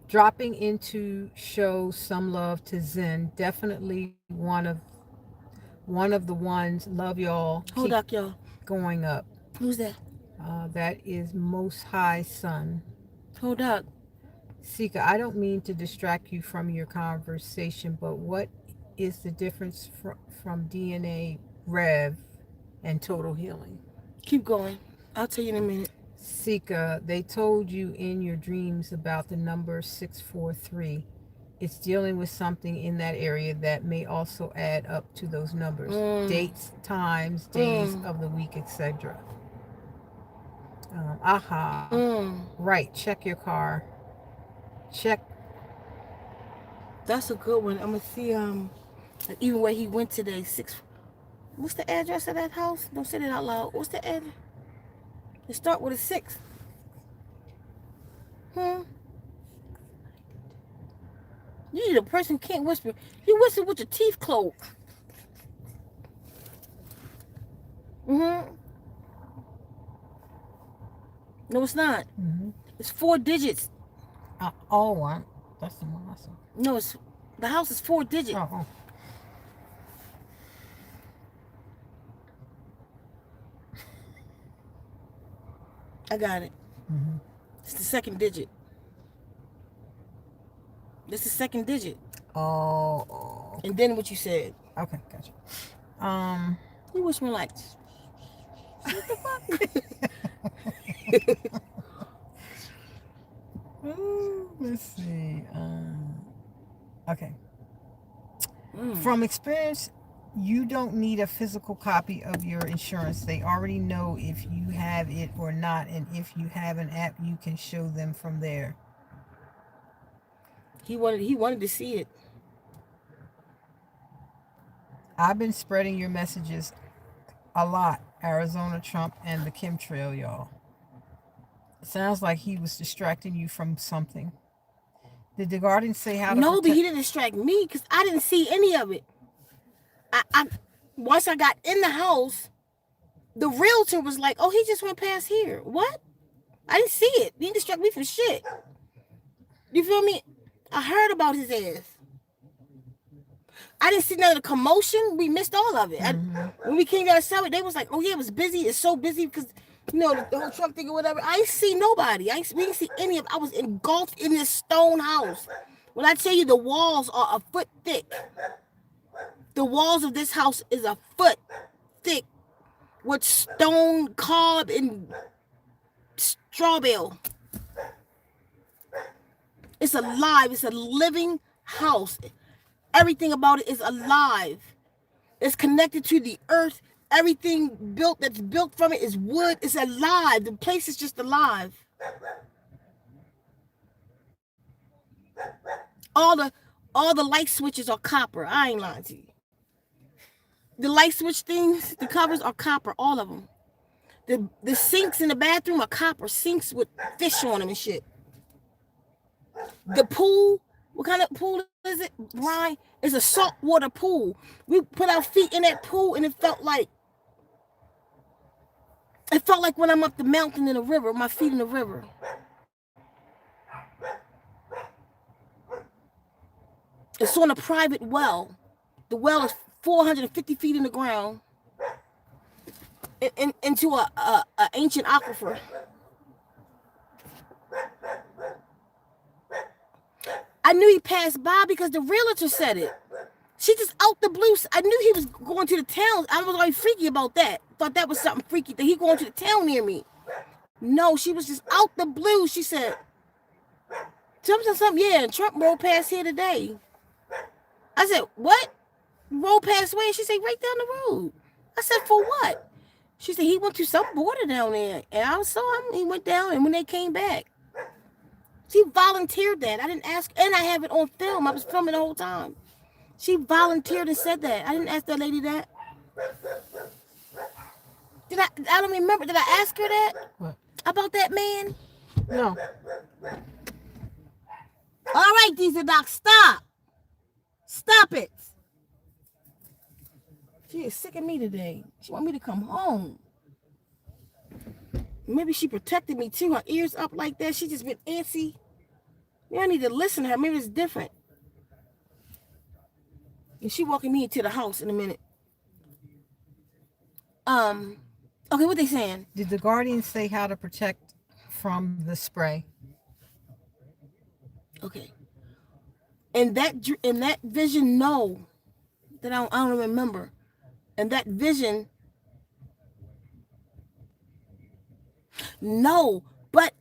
Dropping into show some love to Zen. Definitely one of the ones. Love y'all. Hold Keep up, y'all. going up. Who's that? That is Most High Son. Hold up. Ceka, I don't mean to distract you from your conversation, but what is the difference from DNA Rev and total healing? Keep going. I'll tell you in a minute. Ceka, they told you in your dreams about the number 643. It's dealing with something in that area that may also add up to those numbers. Dates, times, days of the week, etc. Right, check your car. Check. That's a good one. I'm gonna see like even where he went today. What's the address of that house? Don't say that out loud. What's the address? It start with a 6. You need a person who can't whisper. You whisper with your teeth closed. No, it's not. It's 4 digits. That's the one I saw. No, it's the house is 4 digits. Oh. I got it. It's the second digit. This is the second digit. Oh. And then what you said. Okay, gotcha. You wish me like. What the fuck? Let's see. Okay. From experience, you don't need a physical copy of your insurance. They already know if you have it or not, and if you have an app, you can show them from there. He wanted to see it. I've been spreading your messages a lot. Arizona Trump and the chemtrail, y'all. It sounds like he was distracting you from something. Did the Guardian say how to No, but he didn't distract me because I didn't see any of it. I once I got in the house, the realtor was like, "Oh, he just went past here." What? I didn't see it. He didn't distract me from shit. You feel me? I heard about his ass. I didn't see none of the commotion. We missed all of it. When we came down to sell it, they was like, "Oh yeah, it was busy. It's so busy because the whole Trump thing or whatever." I didn't see nobody. We didn't see any of it. I was engulfed in this stone house. When I tell you the walls are a foot thick, the walls of this house is a foot thick with stone, cob, and straw bale. It's alive. It's a living house. Everything about it is alive. It's connected to the earth. Everything that's built from it is wood. It's alive. The place is just alive. All the light switches are copper. I ain't lying to you. The light switch things, the covers are copper, all of them. The sinks in the bathroom are copper, sinks with fish on them and shit. The pool, what kind of pool is it, Brian? It's a saltwater pool. We put our feet in that pool and it felt like when I'm up the mountain in the river, my feet in the river. It's on a private well. The well is 450 feet in the ground into a ancient aquifer. I knew he passed by because the realtor said it. She just out the blue. I knew he was going to the town. I was already freaky about that. Thought that was something freaky that he going to the town near me. No, she was just out the blue. She said, something, yeah, Trump rolled past here today. I said, what? Rolled past where? She said, right down the road. I said, for what? She said, he went to some border down there. And I saw him. He went down, and when they came back, she volunteered that. I didn't ask, and I have it on film. I was filming the whole time. She volunteered and said that. I didn't ask that lady that. I don't remember. Did I ask her that? What? About that man? No. All right, Diesel Doc, stop. Stop it. She is sick of me today. She want me to come home. Maybe she protected me too. Her ears up like that. She just been antsy. Maybe I need to listen to her. Maybe it's different. And she walking me into the house in a minute. Okay, what they saying? Did the Guardians say how to protect from the spray? Okay. And that vision, no. That I don't remember. And that vision, no. But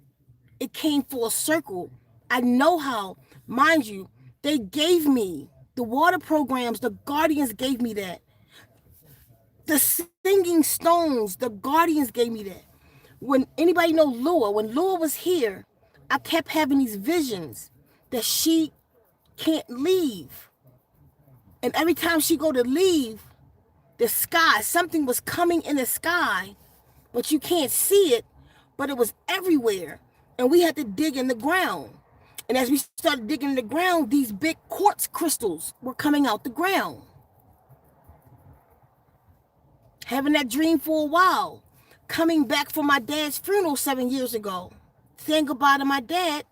it came full circle. I know how. Mind you, they gave me the water programs. The Guardians gave me that. The singing stones, the Guardians gave me that. When anybody know Lua, when Lua was here, I kept having these visions that she can't leave. And every time she go to leave, the sky, something was coming in the sky, but you can't see it, but it was everywhere. And we had to dig in the ground. And as we started digging in the ground, these big quartz crystals were coming out the ground. Having that dream for a while. Coming back from my dad's funeral 7 years ago. Saying goodbye to my dad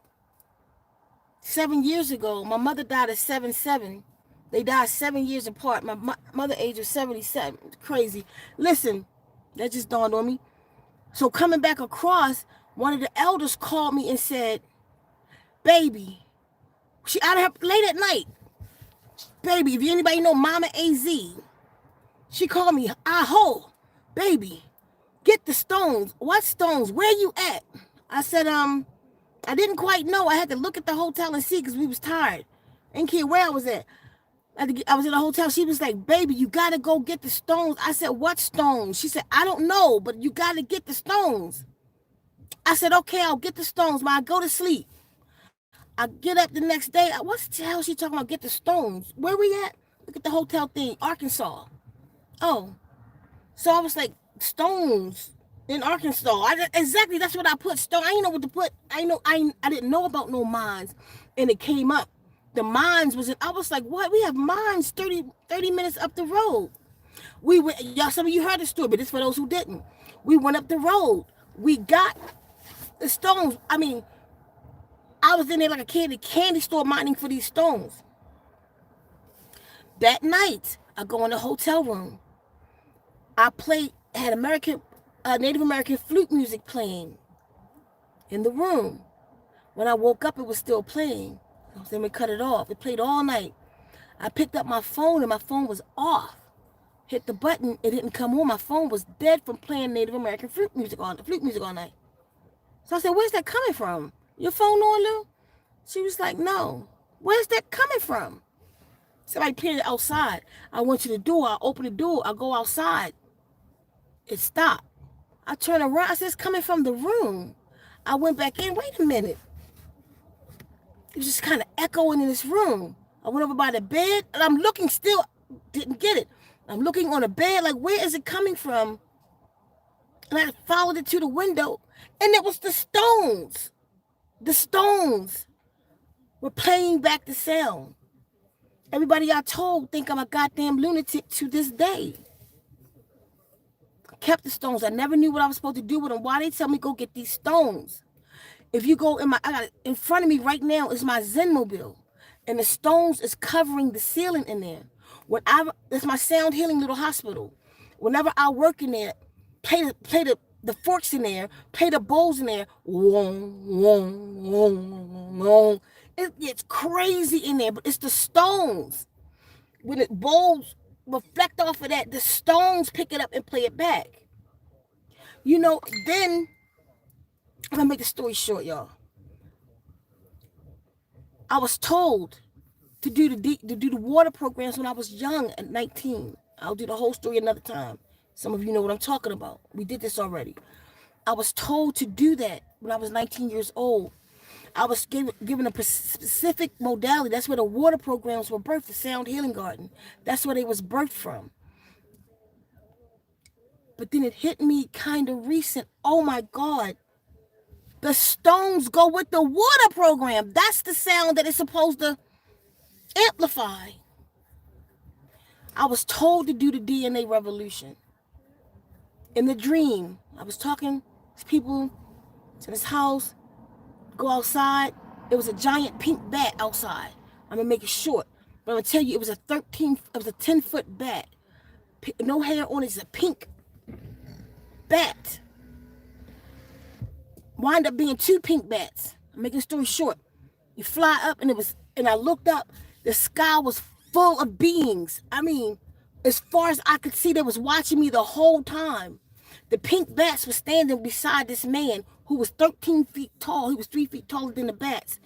7 years ago. My mother died at 77. They died 7 years apart. My mother age was 77. It's crazy. Listen, that just dawned on me. So coming back across, one of the elders called me and said, baby, she out of her late at night. Baby, if anybody know Mama AZ, she called me, Aho, baby, get the stones. What stones? Where you at? I said, I didn't quite know. I had to look at the hotel and see because we was tired. I didn't care where I was at. I was in a hotel. She was like, baby, you got to go get the stones. I said, what stones? She said, I don't know, but you got to get the stones. I said, okay, I'll get the stones. When I go to sleep, I get up the next day. What the hell is she talking about? Get the stones. Where we at? Look at the hotel thing, Arkansas. Oh, so I was like, stones in Arkansas. Exactly, that's what I put. Stone. I didn't know what to put. I didn't know about no mines, and it came up. The mines was in. I was like, what? We have mines 30 minutes up the road. We went. Y'all, some of you heard the story, but it's for those who didn't. We went up the road. We got the stones. I mean, I was in there like a kid at a candy store mining for these stones. That night, I go in the hotel room. I had Native American flute music playing in the room. When I woke up, it was still playing. Then we cut it off. It played all night. I picked up my phone and my phone was off. Hit the button, it didn't come on. My phone was dead from playing Native American flute music all night. So I said, where's that coming from? Your phone on, Lou? She was like, no. Where's that coming from? Somebody played it outside. I went to the door. I opened the door. I go outside. It stopped. I turned around. I said, it's coming from the room. I went back in. Wait a minute. It was just kind of echoing in this room. I went over by the bed, and I'm looking still. Didn't get it. I'm looking on the bed, like, where is it coming from? And I followed it to the window, and it was the stones. The stones were playing back the sound. Everybody I told think I'm a goddamn lunatic to this day. I kept the stones. I never knew what I was supposed to do with them. Why they tell me go get these stones? If you go I got it in front of me right now is my Zen mobile, and the stones is covering the ceiling in there. That's my sound healing little hospital. Whenever I work in there, play the forks in there, play the bowls in there. It gets crazy in there, but it's the stones. when the bowls reflect off of that, the stones pick it up and play it back. Then I'm gonna make the story short, y'all. I was told to do the water programs when I was young at 19. I'll do the whole story another time. Some of you know what I'm talking about. We did this already. I was told to do that when I was 19 years old. I was given a specific modality. That's where the water programs were birthed, the Sound Healing Garden. That's where they was birthed from. But then it hit me kind of recent. Oh my God. The stones go with the water program. That's the sound that it's supposed to amplify. I was told to do the DNA revolution. In the dream, I was talking to people to this house, go outside. It was a giant pink bat outside. I'm gonna make it short, but I'm gonna tell you it was a 10-foot bat. No hair on it, it's a pink bat. Wind up being 2 pink bats. I'm making the story short. You fly up and I looked up, the sky was full of beings. I mean, as far as I could see, they was watching me the whole time. The pink bats were standing beside this man who was 13 feet tall. He was 3 feet taller than the bats.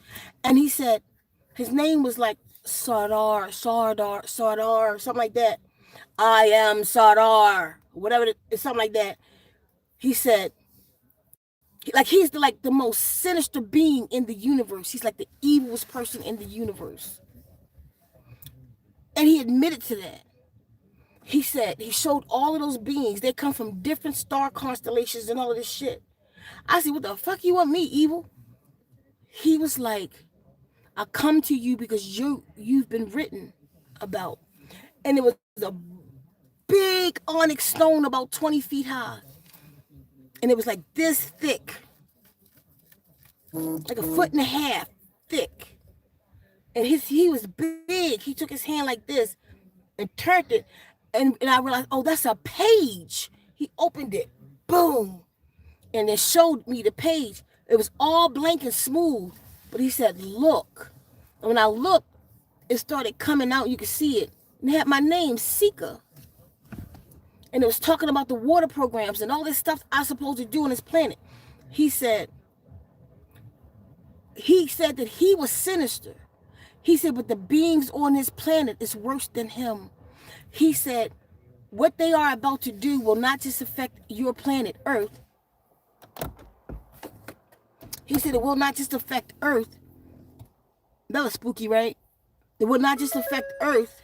And he said, his name was like Sardar, something like that. I am Sardar, whatever, something like that. He said, like he's the most sinister being in the universe. He's like the evilest person in the universe. And he admitted to that. He said, he showed all of those beings. They come from different star constellations and all of this shit. I said, what the fuck you want me, evil? He was like, I come to you because you've been written about. And it was a big onyx stone about 20 feet high. And it was like this thick. Like a foot and a half thick. And he was big. He took his hand like this and turned it. And I realized, oh, that's a page. He opened it. Boom. And it showed me the page. It was all blank and smooth. But he said, look. And when I looked, it started coming out. You could see it. And it had my name, Ceka. And it was talking about the water programs and all this stuff I'm supposed to do on this planet. He said that he was sinister. He said, but the beings on this planet is worse than him. He said, what they are about to do will not just affect your planet, Earth. He said it will not just affect Earth. That was spooky, right? It will not just affect Earth.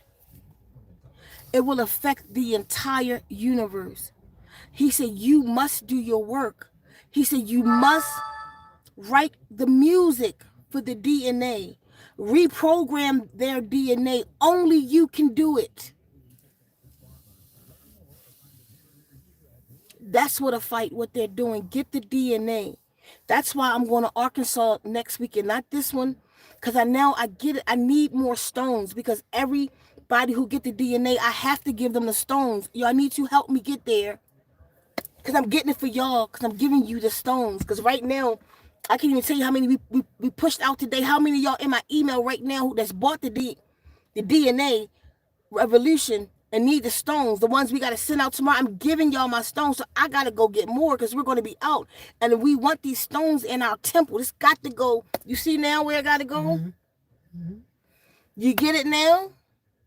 It will affect the entire universe. He said, you must do your work. He said, you must write the music for the DNA. Reprogram their DNA. Only you can do it. That's what they're doing. Get the DNA. That's why I'm going to Arkansas next weekend, not this one, because I get it. I need more stones because everybody who get the DNA, I have to give them the stones. Y'all need to help me get there because I'm getting it for y'all because I'm giving you the stones because right now, I can't even tell you how many we pushed out today. How many of y'all in my email right now that's bought the DNA revolution and need the stones, the ones we got to send out tomorrow. I'm giving y'all my stones, so I got to go get more because we're going to be out. And we want these stones in our temple. It's got to go. You see now where I got to go? Mm-hmm. Mm-hmm. You get it now?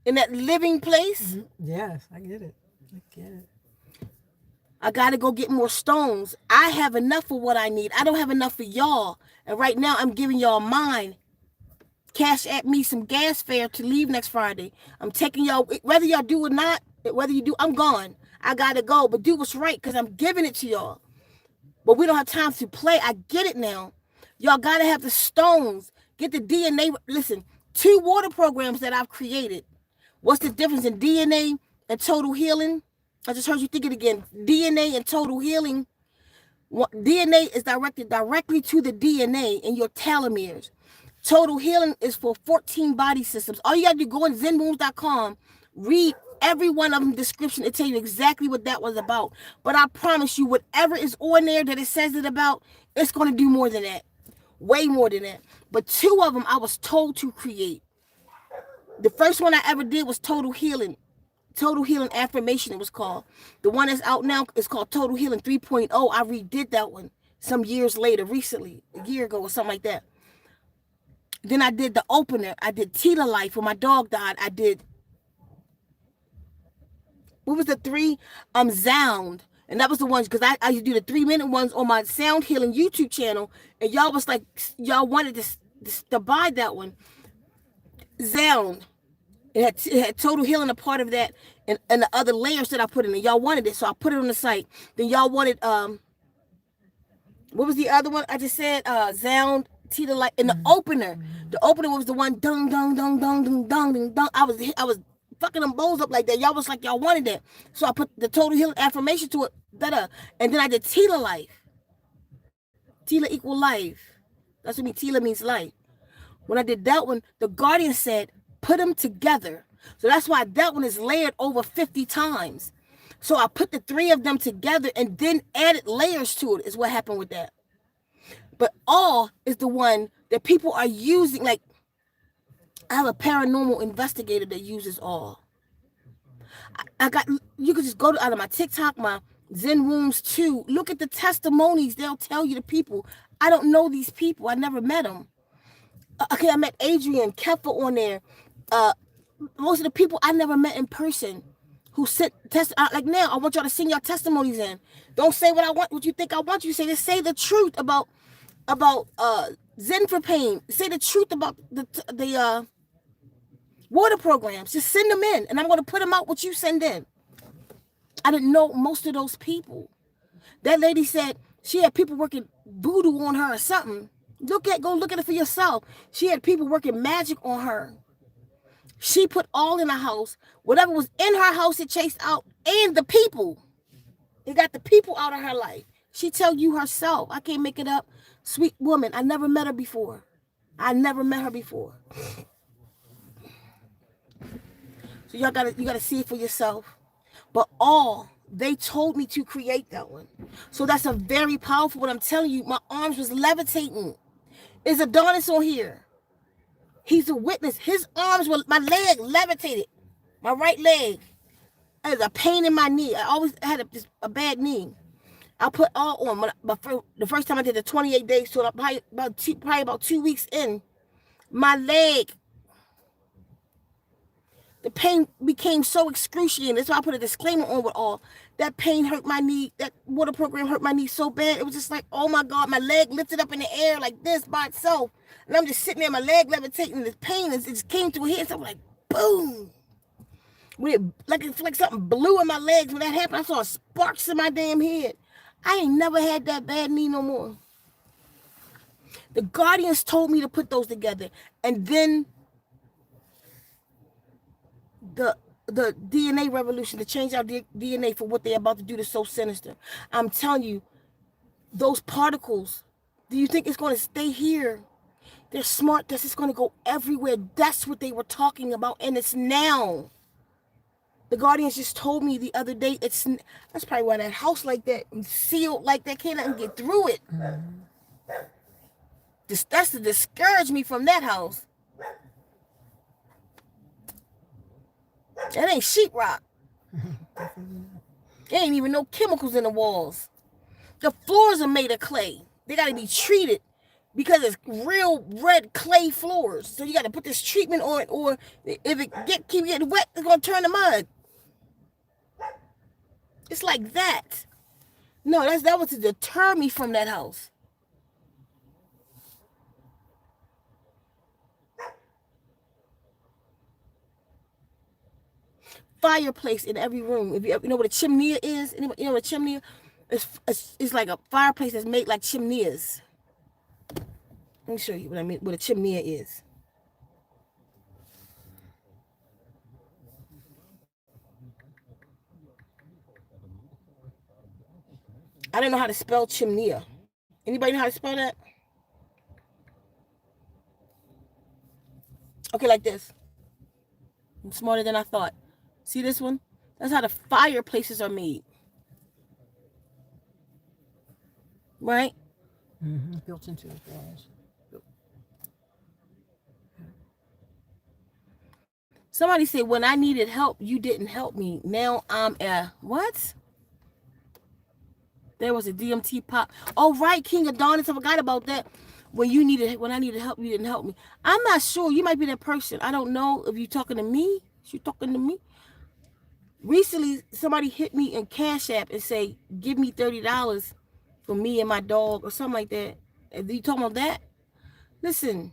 In that living place? Mm-hmm. Yes, I get it. I got to go get more stones. I have enough of what I need. I don't have enough for y'all. And right now, I'm giving y'all mine. Cash at me some gas fare to leave next Friday. I'm taking y'all, whether y'all do or not, whether you do, I'm gone. I got to go, but do what's right because I'm giving it to y'all. But we don't have time to play. I get it now. Y'all got to have the stones. Get the DNA. Listen, 2 water programs that I've created. What's the difference in DNA and total healing? I just heard you think it again. DNA and total healing. DNA is directed directly to the DNA in your telomeres. Total healing is for 14 body systems. All you got to do, go on ZenWombs.com, read every one of them description. It'll tell you exactly what that was about. But I promise you, whatever is on there that it says it about, it's going to do more than that. Way more than that. But 2 of them I was told to create. The first one I ever did was Total Healing. Total Healing Affirmation, it was called. The one that's out now is called Total Healing 3.0. I redid that one some years later, recently, a year ago or something like that. Then I did the opener. I did Tita Life when my dog died. I did, what was the three? Sound. And that was the ones, because I used to do the 3-minute ones on my Sound Healing YouTube channel. And y'all was like, y'all wanted to buy that one. Sound. It had Total Healing a part of that, and the other layers that I put in it. Y'all wanted it, so I put it on the site. Then y'all wanted, what was the other one? I just said, Sound, Tita Light, and the opener. The opener was the one, dung, dung, dung, dung, dung, dung, dung, dung. I was fucking them bowls up like that. Y'all was like, y'all wanted that. So I put the Total Healing Affirmation to it, and then I did Tila Life. Tila equal life. That's what Tila means life. When I did that one, the Guardian said, put them together. So that's why that one is layered over 50 times. So I put the 3 of them together and then added layers to it, is what happened with that. But all is the one that people are using. Like, I have a paranormal investigator that uses all. You could just go out of my TikTok, my Zen Wombs 2. Look at the testimonies. They'll tell you the people. I don't know these people. I never met them. Okay, I met Adrian, Kefa on there. Most of the people I never met in person who sent like now, I want y'all to send your testimonies in. Don't say what you think I want you to say. Just say the truth about Zen for Pain. Say the truth about the water programs. Just send them in, and I'm going to put them out what you send in. I didn't know most of those people. That lady said she had people working voodoo on her or something. Go look at it for yourself. She had people working magic on her. She put all in the house. Whatever was in her house, it chased out. And the people. It got the people out of her life. She tell you herself. I can't make it up. Sweet woman. I never met her before. So you gotta see it for yourself. But they told me to create that one. So that's a very powerful one. I'm telling you, my arms was levitating. Is Adonis on here? He's a witness. His arms were, my leg levitated. My right leg. I had a pain in my knee. I always had a bad knee. I put all on. The first time I did the 28 days, so probably about 2 weeks in, my leg, the pain became so excruciating. That's why I put a disclaimer on with all. That pain hurt my knee. That water program hurt my knee so bad. It was just like, oh my God, my leg lifted up in the air like this by itself. And I'm just sitting there, my leg levitating, this pain, it just came to a head. So I'm like, boom. Like something blew in my legs. When that happened, I saw sparks in my damn head. I ain't never had that bad knee no more. The Guardians told me to put those together. And then the DNA revolution, to change our DNA for what they're about to do to so sinister. I'm telling you, those particles, do you think it's going to stay here? They're smart. That's just going to go everywhere. That's what they were talking about. And it's now. The Guardians just told me the other day, that's probably why that house like that, sealed like that, can't let them get through it. That's to discourage me from that house. That ain't sheetrock. There ain't even no chemicals in the walls. The floors are made of clay. They got to be treated because it's real red clay floors. So you got to put this treatment on it, or if it keep getting wet, it's going to turn to mud. It's like that. No, that was to deter me from that house. Fireplace in every room. If you know what a chimney is, you know what a chimney is? It's like a fireplace that's made like chimneys. Let me show you what I mean. What a chimney is. I don't know how to spell chimney. Anybody know how to spell that? Okay, like this. I'm smarter than I thought. See this one? That's how the fireplaces are made. Right? Mm-hmm. Built into the walls. Somebody said, when I needed help, you didn't help me. Now I'm a what? There was a DMT pop. Oh, right, King Adonis. I forgot about that. When I needed help, you didn't help me. I'm not sure. You might be that person. I don't know if you're talking to me. You talking to me? Recently, somebody hit me in Cash App and say, give me $30 for me and my dog or something like that. Are you talking about that? Listen,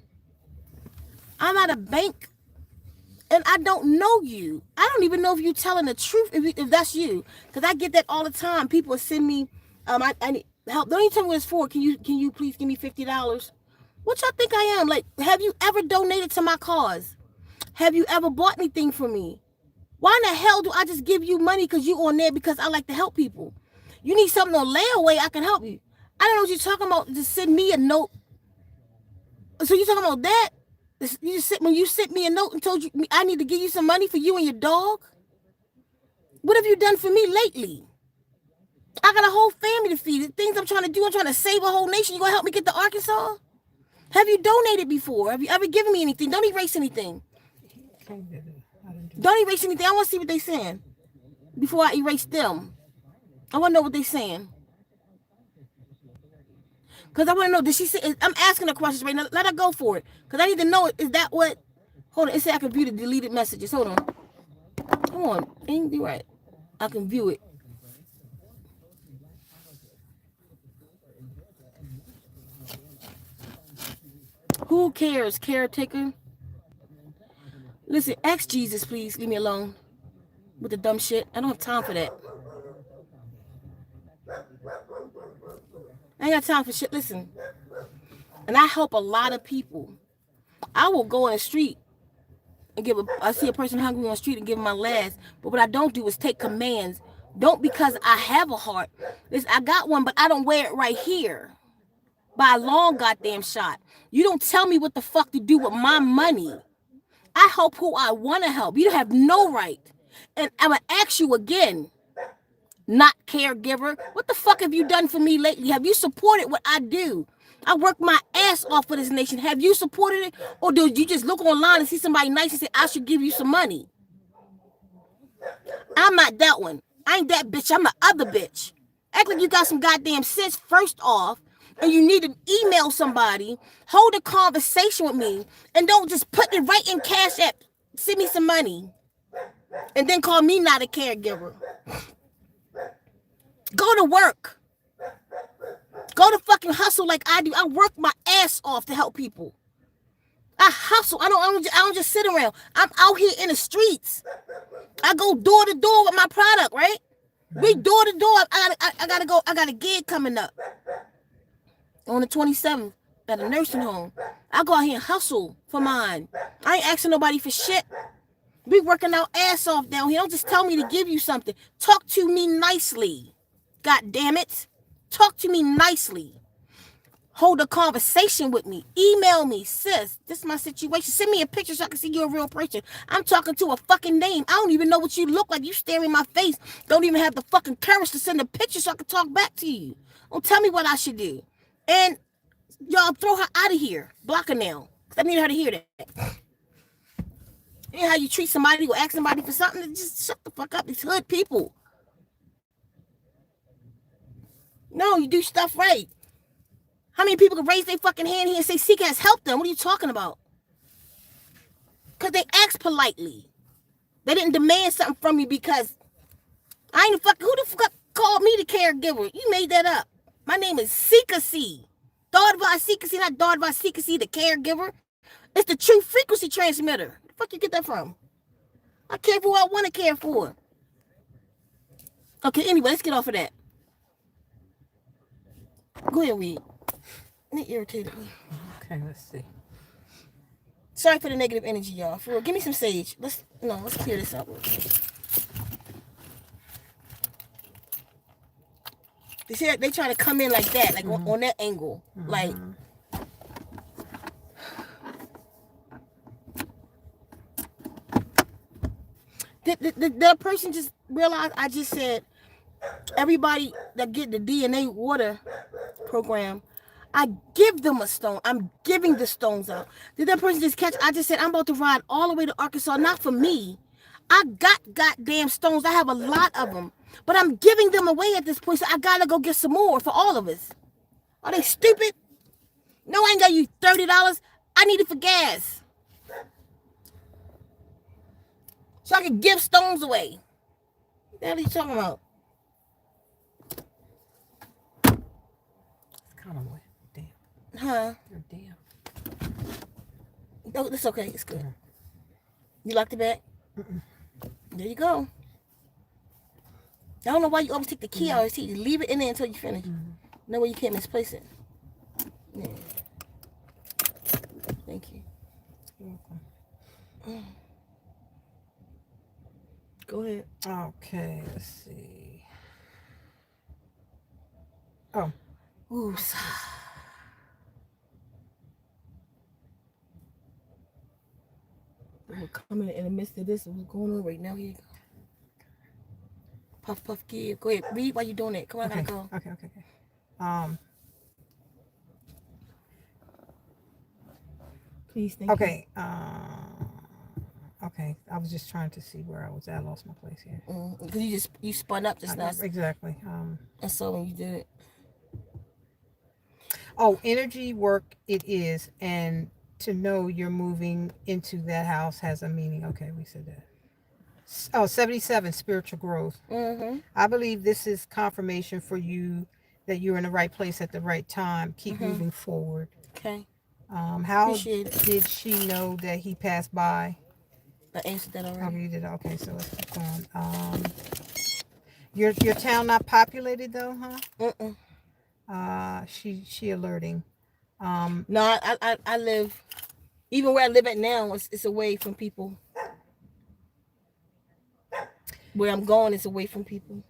I'm at a bank and I don't know you. I don't even know if you're telling the truth, if that's you. Because I get that all the time. People send me, I need help. Don't even tell me what it's for. Can you please give me $50? What y'all think I am? Like, have you ever donated to my cause? Have you ever bought anything for me? Why in the hell do I just give you money because you on there because I like to help people? You need something on layaway, I can help you. I don't know what you're talking about. Just send me a note. So you talking about that? When you sent me a note and told you I need to give you some money for you and your dog? What have you done for me lately? I got a whole family to feed. The things I'm trying to do, I'm trying to save a whole nation. You gonna help me get to Arkansas? Have you donated before? Have you ever given me anything? Don't erase anything. Don't erase anything. I want to see what they're saying before I erase them. I want to know what they're saying. Because I want to know, did she say, I'm asking her questions right now. Let her go for it. Because I need to know, is that what, hold on, it said I can view the deleted messages. Hold on. Come on. Ain't you right? I can view it. Who cares, caretaker? Listen, ask Jesus, please. Leave me alone with the dumb shit. I don't have time for that. I ain't got time for shit. Listen. And I help a lot of people. I will go on the street and I see a person hungry on the street and give them my last. But what I don't do is take commands. Don't because I have a heart. Listen, I got one, but I don't wear it right here. By a long goddamn shot. You don't tell me what the fuck to do with my money. I help who I want to help. You have no right. And I'm going to ask you again, not caregiver, what the fuck have you done for me lately? Have you supported what I do? I work my ass off for this nation. Have you supported it? Or do you just look online and see somebody nice and say, I should give you some money? I'm not that one. I ain't that bitch. I'm the other bitch. Act like you got some goddamn sense first off. And you need to email somebody, hold a conversation with me, and don't just put it right in Cash App. Send me some money. And then call me not a caregiver. Go to work. Go to fucking hustle like I do. I work my ass off to help people. I hustle. I don't just sit around. I'm out here in the streets. I go door to door with my product, right? We door to door. I gotta go. I got a gig coming up on the 27th at a nursing home. I go out here and hustle for mine. I ain't asking nobody for shit. We working our ass off down here. Don't just tell me to give you something. Talk to me nicely. God damn it. Talk to me nicely. Hold a conversation with me. Email me, sis. This is my situation. Send me a picture so I can see you're a real person. I'm talking to a fucking name. I don't even know what you look like. You staring in my face. Don't even have the fucking courage to send a picture so I can talk back to you. Don't tell me what I should do. And y'all throw her out of here. Block her now. Because I need her to hear that. And how you treat somebody or ask somebody for something, just shut the fuck up. These hood people. No, you do stuff right. How many people can raise their fucking hand here and say Ceka has helped them? What are you talking about? Because they asked politely. They didn't demand something from you because I ain't fucking, who the fuck called me the caregiver? You made that up. My name is Ceka C. Thought by Ceka C, not thought by Ceka C, the caregiver. It's the true frequency transmitter. Where the fuck you get that from? I care for who I want to care for. Okay, anyway, let's get off of that. Go ahead, read. It irritated me. Okay, let's see. Sorry for the negative energy, y'all. For real, give me some sage. Let's clear this up. You see that? They trying to come in like that, like on that angle. Like, did that person just realize I just said everybody that get the DNA water program, I give them a stone. I'm giving the stones out. Did that person just catch? I just said I'm about to ride all the way to Arkansas, not for me. I got goddamn stones. I have a lot of them. But I'm giving them away at this point, so I gotta go get some more for all of us. Are they stupid? No, I ain't got you $30. I need it for gas. So I can give stones away. What the hell are you talking about? It's kind of wet. Damn. Huh? You're damn. No, it's okay. It's good. You locked it back? There you go. I don't know why you always take the key out of the seat. You leave it in there until you finish. No way you can't misplace it. Yeah. Thank you. You're welcome. Go ahead. Okay, let's see. Oh. Ooh. We're coming in the midst of this. What's going on right now? Here you go. Puff, puff, give. Go ahead. Read while you're doing it. Come on, Okay. I gotta go. Okay. Please, thank okay. Okay. I was just trying to see where I was at. I lost my place here. Because you spun up just now. Exactly. I saw when you did it. Oh, energy work it is, and to know you're moving into that house has a meaning. Okay, we said that. Oh, 77, spiritual growth. I believe this is confirmation for you that you're in the right place at the right time. Keep moving forward. Okay. How did she know that he passed by? I answered that already. Okay, you did. Okay, so let's keep going. Your town not populated though, huh? She alerting. No, I live, even where I live at now, it's away from people. Where I'm going is away from people.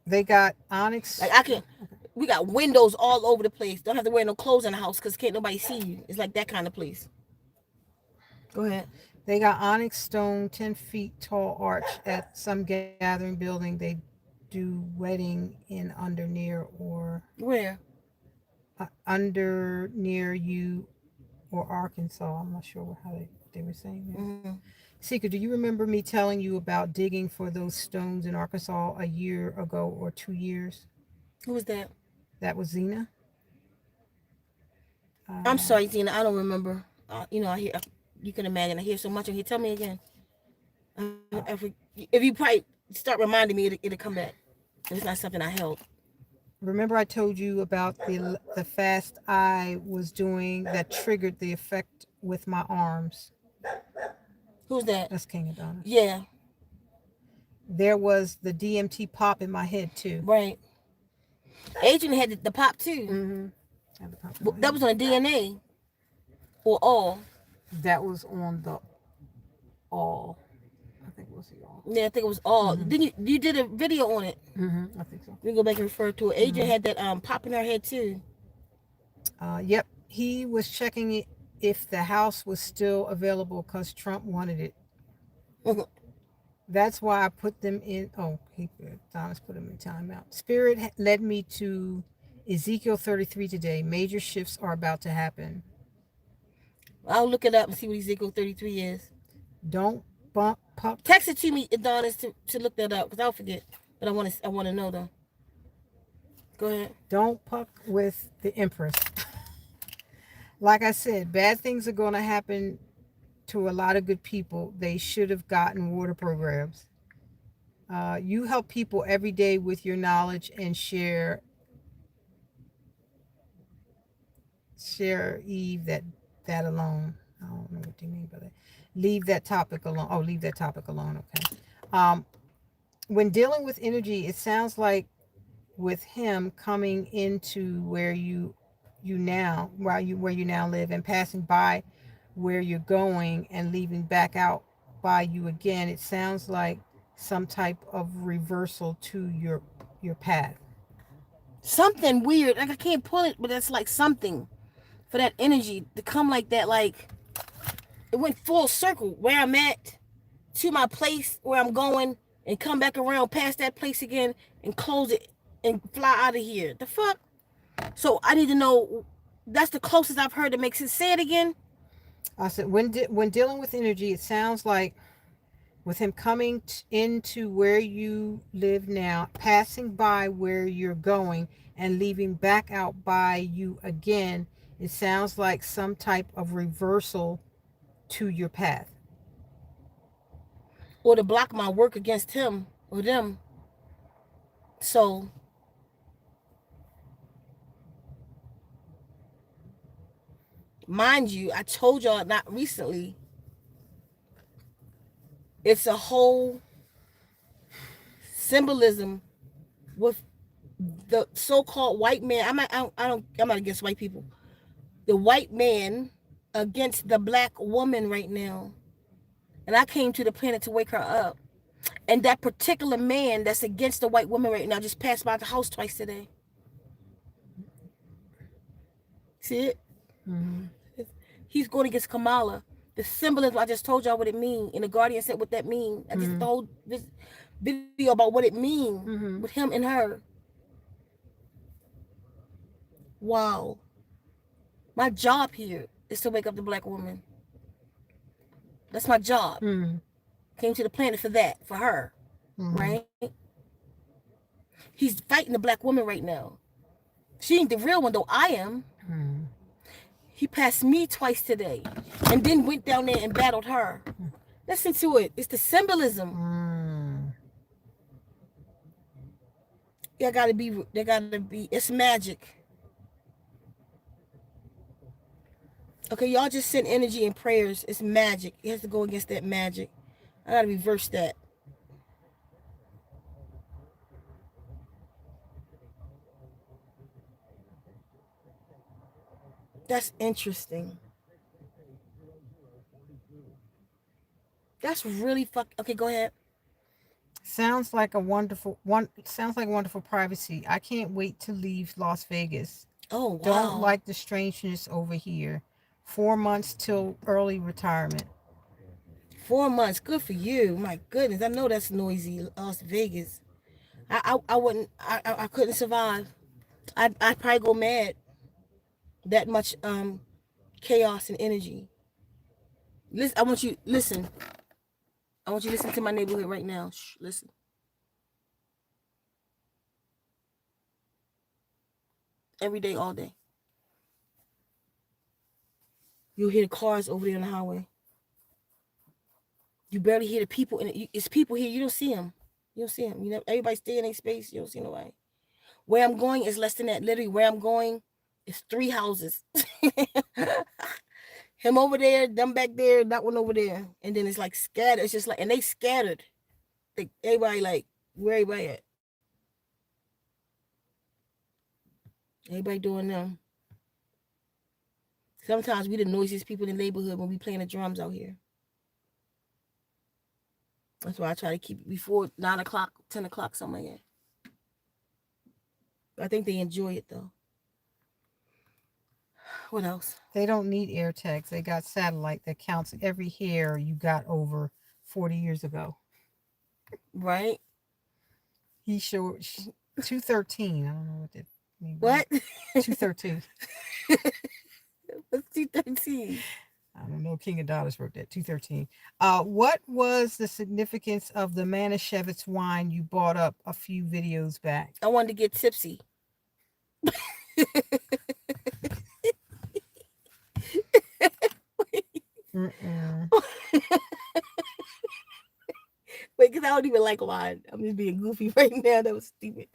They got onyx. Like we got windows all over the place. Don't have to wear no clothes in the house because can't nobody see you. It's like that kind of place. Go ahead. They got onyx stone, 10 feet tall arch at some gathering building. They do wedding in under near or where under near you or Arkansas. I'm not sure how they were saying that. Ceka, do you remember me telling you about digging for those stones in Arkansas a year ago or 2 years? Who was that? That was Zena. I'm sorry, Zena. I don't remember. I hear. You can imagine. I hear so much. Tell me again. If you probably start reminding me, it'll come back. If it's not something I held. Remember I told you about the fast I was doing that triggered the effect with my arms. Who's that? That's King Adonis. Yeah. There was the DMT pop in my head too. Right. Adrian had the pop too. Had the pop that was on the DNA. Or all. That was on the all. I think it was the all. Yeah, I think it was all. Then you did a video on it. I think so. We can go back and refer to it. Adrian had that pop in her head too. Yep. He was checking it if the house was still available because Trump wanted it. That's why I put them in. Oh, Thomas put them in timeout. Spirit led me to Ezekiel 33 today. Major shifts are about to happen. I'll look it up and see what Ezekiel 33 is. Don't puck. Text it to me, Adonis, to look that up because I'll forget. But I want to know though. Go ahead. Don't puck with the Empress. Like I said, bad things are going to happen to a lot of good people. They should have gotten water programs. You help people every day with your knowledge and share Eve that alone. I don't know what you mean by that. Leave that topic alone. Oh, leave that topic alone. Okay. When dealing with energy, it sounds like with him coming into where you now live and passing by where you're going and leaving back out by you again, it sounds like some type of reversal to your path. Something weird. Like I can't pull it, but that's like something for that energy to come like that. Like it went full circle where I'm at to my place where I'm going and come back around past that place again and close it and fly out of here. The fuck? So I need to know. That's the closest I've heard that makes it. Say it again. I said, when dealing with energy, it sounds like with him coming into where you live now, passing by where you're going, and leaving back out by you again, it sounds like some type of reversal to your path. Or to block my work against him or them. So, mind you, I told y'all not recently, it's a whole symbolism with the so-called white man. I'm not against white people. The white man against the black woman right now. And I came to the planet to wake her up. And that particular man that's against the white woman right now just passed by the house twice today. See it? Mm-hmm. He's going against Kamala. The symbolism, I just told y'all what it means. And the Guardian said what that means. I just Mm-hmm. the whole this video about what it means Mm-hmm. with him and her. Wow. My job here is to wake up the black woman. That's my job. Mm-hmm. Came to the planet for that, for her. Mm-hmm. Right? He's fighting the black woman right now. She ain't the real one, though. I am. Mm-hmm. He passed me twice today and then went down there and battled her. Listen to it. It's the symbolism. Mm-hmm. There gotta be, it's magic. Okay, y'all just send energy and prayers. It's magic. It has to go against that magic. I gotta reverse that. That's interesting. That's really Okay, go ahead. Sounds like a wonderful one. Sounds like wonderful privacy. I can't wait to leave Las Vegas. Oh, Don't wow. like the strangeness over here. 4 months till early retirement. 4 months. Good for you. My goodness. I know that's noisy. Las Vegas. I wouldn't, I couldn't survive. I'd probably go mad. That much chaos and energy. Listen, listen. I want you to listen to my neighborhood right now. Shh, listen. Every day, all day. You'll hear the cars over there on the highway. You barely hear the people, and it's people here. You don't see them. You don't see them. You know, everybody stay in their space. You don't see nobody. Where I'm going is less than that. Literally, where I'm going is 3 houses. Him over there, them back there, that one over there, and then it's like scattered. It's just like, and they scattered. Like everybody, like where everybody at? Everybody doing them. Sometimes we the noisiest people in the neighborhood when we playing the drums out here. That's why I try to keep it before 9 o'clock, 10 o'clock, something like that. I think they enjoy it though. What else? They don't need air tags. They got satellite that counts every hair you got over 40 years ago. Right? He showed 213. I don't know what that means. What? 213. What's 213? I don't know. King of Dollars wrote that. 213. What was the significance of the Manischewitz wine you bought up a few videos back? I wanted to get tipsy. Wait, because I don't even like wine. I'm just being goofy right now. That was stupid.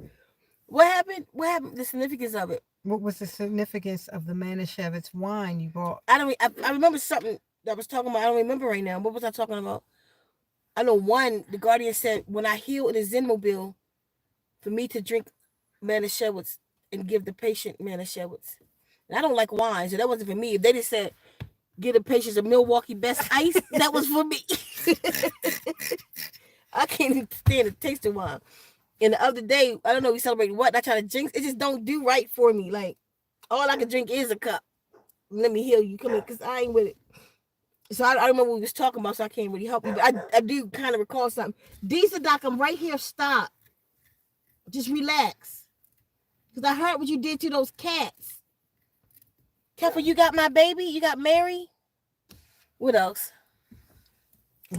What happened? What happened? The significance of it. What was the significance of the Manischewitz wine you bought? I remember something that I was talking about. I don't remember right now. What was I talking about? I know one, the Guardian said, when I heal in a Zen Mobile, for me to drink Manischewitz and give the patient Manischewitz. And I don't like wine, so that wasn't for me. If they just said, give the patients a Milwaukee Best Ice, that was for me. I can't even stand the taste of wine. And the other day, I don't know, we celebrated what? I try to jinx. It just don't do right for me. Like, all I can drink is a cup. Let me heal you. Come here, because I ain't with it. So I remember what we was talking about, so I can't really help you. But I do kind of recall something. Decent Doc, I'm right here. Stop. Just relax. Because I heard what you did to those cats. Careful, you got my baby? You got Mary? What else?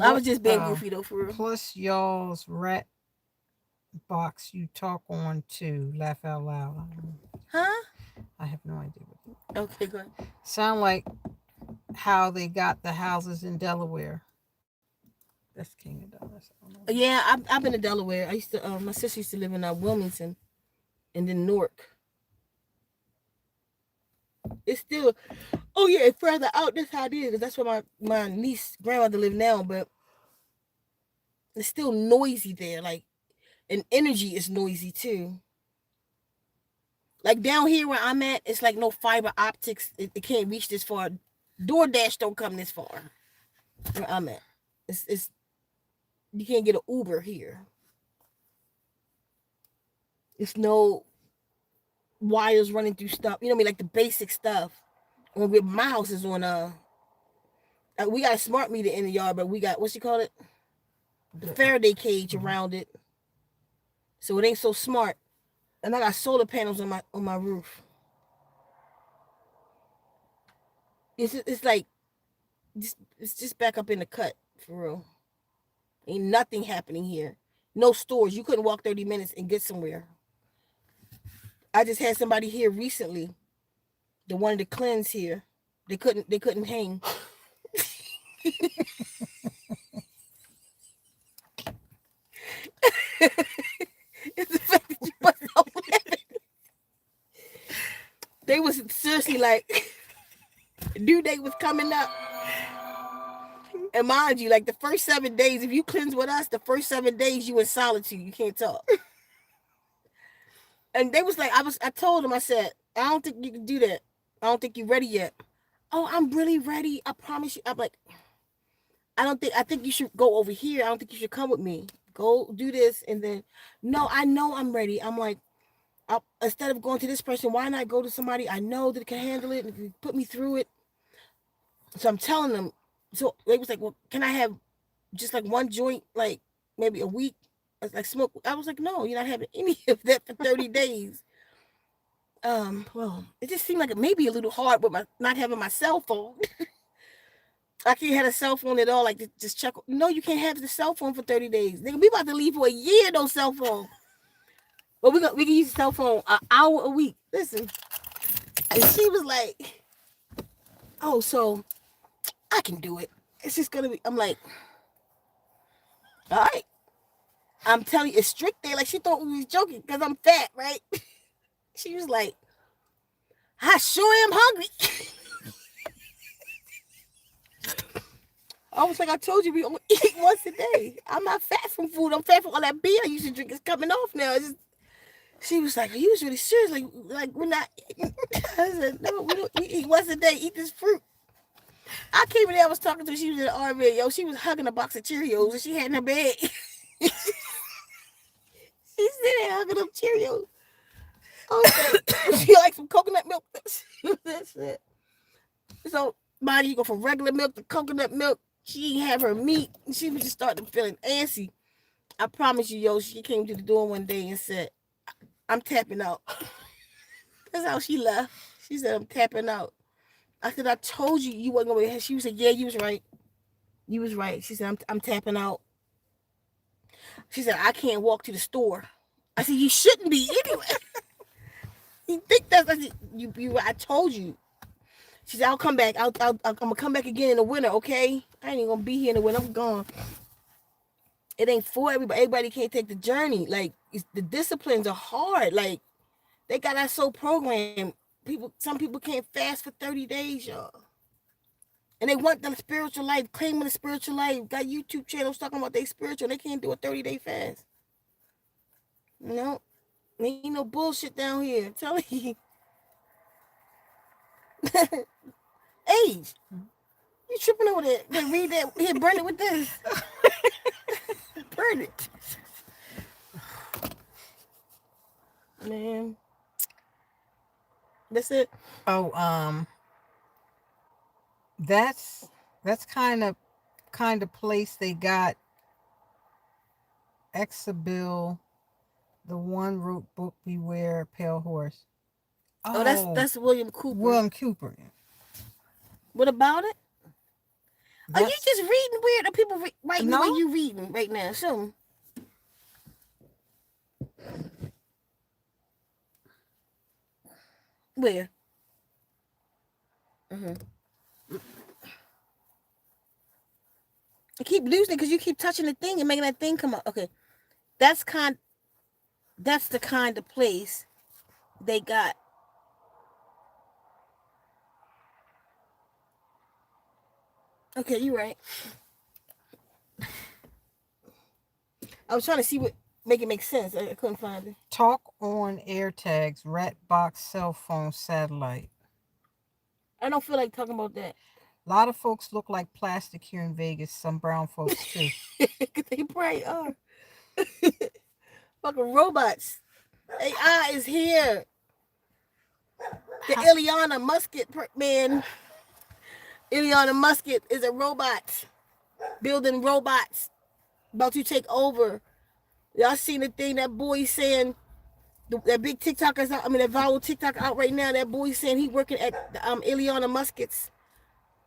I was just being goofy though, for real. Plus y'all's rat box you talk on too. Laugh out loud. Huh? I have no idea. Okay, go ahead. Sound like how they got the houses in Delaware. That's King of Dallas. Yeah, I've been to Delaware. I used to. My sister used to live in Wilmington, and then Newark. It's still. Oh yeah, it's further out. That's how it is. Cause that's where my niece grandmother live now. But it's still noisy there. Like, and energy is noisy too. Like down here where I'm at, it's like no fiber optics. It can't reach this far. DoorDash don't come this far. Where I'm at, it's you can't get an Uber here. It's no wires running through stuff. You know what I mean? Like the basic stuff. When my house is on we got a smart meter in the yard, but we got, what you call it? The Faraday cage around it. So it ain't so smart. And I got solar panels on my roof. It's like it's just back up in the cut, for real. Ain't nothing happening here. No stores. You couldn't walk 30 minutes and get somewhere. I just had somebody here recently. They wanted to cleanse here. They couldn't hang. It's the fact that you wasn't laughing. They was seriously like, due date was coming up. And mind you, like the first 7 days, if you cleanse with us, the first 7 days you in solitude. You can't talk. And they was like, I told them, I said, I don't think you can do that. I don't think you're ready yet. Oh, I'm really ready. I promise you. I'm like, I think you should go over here. I don't think you should come with me. Go do this. And then, no, I know I'm ready. I'm like, instead of going to this person, why not go to somebody I know that can handle it and can put me through it? So I'm telling them. So they was like, well, can I have just like one joint, like maybe a week? I was like, smoke. I was like, no, you're not having any of that for 30 days. Well, it just seemed like it may be a little hard with my not having my cell phone. I can't have a cell phone at all. Like, just check. No, you can't have the cell phone for 30 days. Nigga, we about to leave for a year, no cell phone. But we can use the cell phone an hour a week. Listen. And she was like, oh, so I can do it. It's just gonna be. I'm like, all right. I'm telling you, it's strict there. Like, she thought we was joking because I'm fat, right? She was like, I sure am hungry. I was like, I told you we only eat once a day. I'm not fat from food. I'm fat from all that beer I used to drink. It's coming off now. She was like, are you really serious? Like we're not eating. I said, no, we eat once a day. Eat this fruit. I came in there, I was talking to her. She was in the RV. Yo, she was hugging a box of Cheerios and she had in her bed. She's sitting there hugging up Cheerios. She likes some coconut milk. That's it. So, Marty, you go from regular milk to coconut milk. She didn't have her meat. She was just starting feeling antsy. I promise you, yo, she came to the door one day and said, I'm tapping out. That's how she left. She said, I'm tapping out. I said, I told you you wasn't going to. She said, yeah, you was right. You was right. She said, I'm tapping out. She said, I can't walk to the store. I said, you shouldn't be anyway. You think that's, I said, I told you. She said, I'll come back. I'm going to come back again in the winter, okay? I ain't going to be here in the winter. I'm gone. It ain't for everybody. Everybody can't take the journey. Like, the disciplines are hard. Like, they got us so programmed. Some people can't fast for 30 days, y'all. And they want the spiritual life, claiming the spiritual life. Got YouTube channels talking about they spiritual. They can't do a 30-day fast. No. Ain't no bullshit down here. I'm telling you. Age. You tripping over there. Then read that. Here, burn it with this. Burn it. Man. That's it. Oh, that's kind of place they got Exabil The one wrote book Beware Pale Horse. Oh, Oh, that's William Cooper. William Cooper. What about it? Are you That's just reading weird? Or people writing the way no. you reading right now? So where? Mm-hmm. I keep losing it because you keep touching the thing and making that thing come up. Okay, that's kind. That's the kind of place they got. Okay, you're right. I was trying to see what make it make sense. I couldn't find it. Talk on air tags, rat box, cell phone, satellite. I don't feel like talking about that. A lot of folks look like plastic here in Vegas. Some brown folks too. They probably are. Fucking robots. AI is here. The How, Ileana Musket man. Ileana Musket is a robot. Building robots. About to take over. Y'all seen the thing that boy saying that big TikTok is out, I mean that viral TikTok out right now. That boy saying he working at Ileana Musket's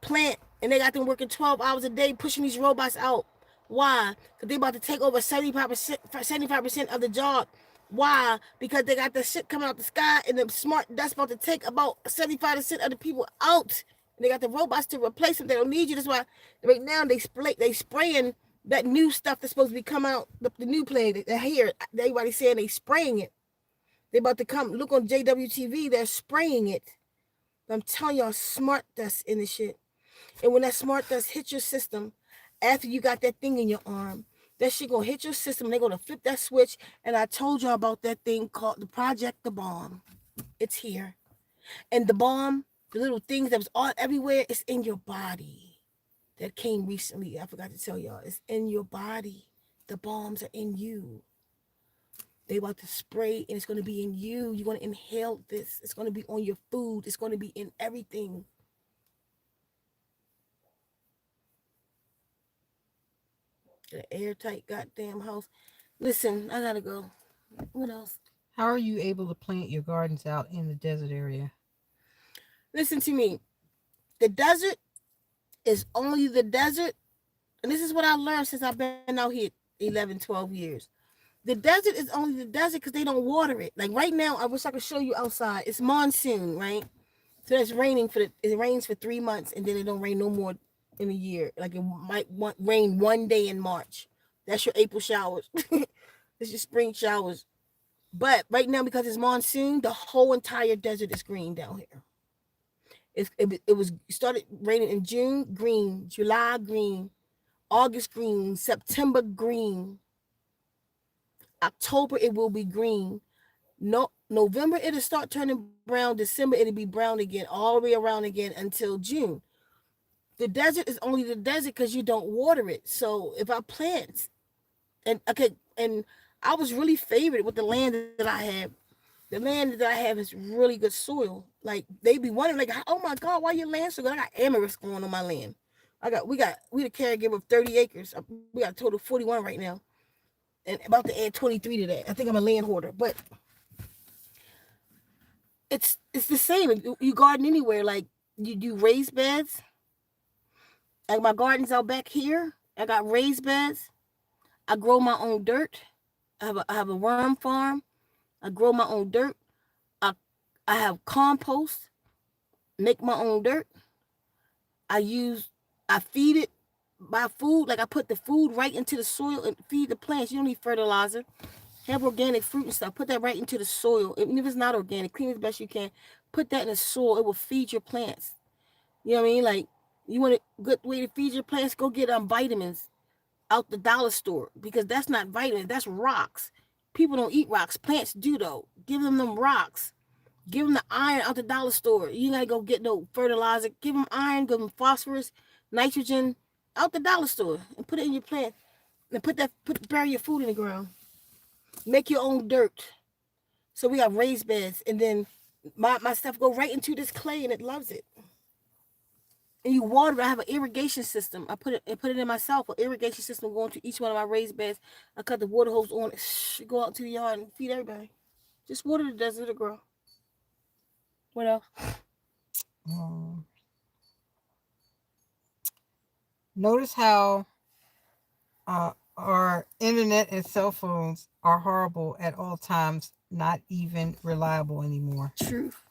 plant and they got them working 12 hours a day pushing these robots out. Why? Because they about to take over 75% of the job. Why? Because they got the shit coming out the sky and the smart that's about to take about 75% of the people out. And they got the robots to replace them. They don't need you. That's why right now they spraying that new stuff that's supposed to be come out, the new play. They hear everybody saying they spraying it. They about to come. Look on JWTV. They're spraying it. I'm telling y'all, smart dust in the shit. And when that smart dust hit your system, after you got that thing in your arm, that shit gonna hit your system. They're gonna flip that switch. And I told y'all about that thing called the Project the Bomb. It's here. And the bomb, the little things that was all everywhere, it's in your body. That came recently. I forgot to tell y'all. It's in your body. The bombs are in you. They about to spray and it's going to be in you. You're going to inhale this. It's going to be on your food. It's going to be in everything. The airtight goddamn house. Listen, I got to go. What else? how are you able to plant your gardens out in the desert area? Listen to me. The desert is only the desert. And this is what I learned since I've been out here 11, 12 years. The desert is only the desert because they don't water it. Like right now, I wish I could show you outside. It's monsoon, right? So it's raining it rains for 3 months and then it don't rain no more in a year. Like it might rain one day in March. That's your April showers. It's your spring showers. But right now, because it's monsoon, the whole entire desert is green down here. It was started raining in June, green, July, green, August, green, September, green. October, it will be green. No, November, it'll start turning brown. December, it'll be brown again, all the way around again until June. The desert is only the desert because you don't water it. So if I plant, and I was really favored with the land that I have. The land that I have is really good soil. Like they be wondering, like, oh my God, why your land so good? I got amaryllis growing on my land. We the caregiver of 30 acres. We got a total of 41 right now, and about to add 23 to that. I think I'm a land hoarder, but it's the same. You garden anywhere, like you do raised beds. Like my garden's out back here. I got raised beds. I grow my own dirt. I have a worm farm. I grow my own dirt. I I have compost. Make my own dirt. I feed it my food. Like I put the food right into the soil and feed the plants. You don't need fertilizer. Have organic fruit and stuff. Put that right into the soil. Even if it's not organic, clean it as best you can. Put that in the soil. It will feed your plants. You know what I mean? Like you want a good way to feed your plants? Go get vitamins out the dollar store because that's not vitamins. That's rocks. People don't eat rocks. Plants do though. Give them rocks. Give them the iron out the dollar store. You ain't gotta go get no fertilizer. Give them iron. Give them phosphorus, nitrogen out the dollar store and put it in your plant. And bury your food in the ground. Make your own dirt. So we have raised beds, and then my stuff go right into this clay, and it loves it. And you water it. I have an irrigation system. I put it in myself. An irrigation system going to each one of my raised beds. I cut the water hose on. Go out to the yard and feed everybody. Just water the desert to grow. What else? Um, notice how our internet and cell phones are horrible at all times, not even reliable anymore. Truth.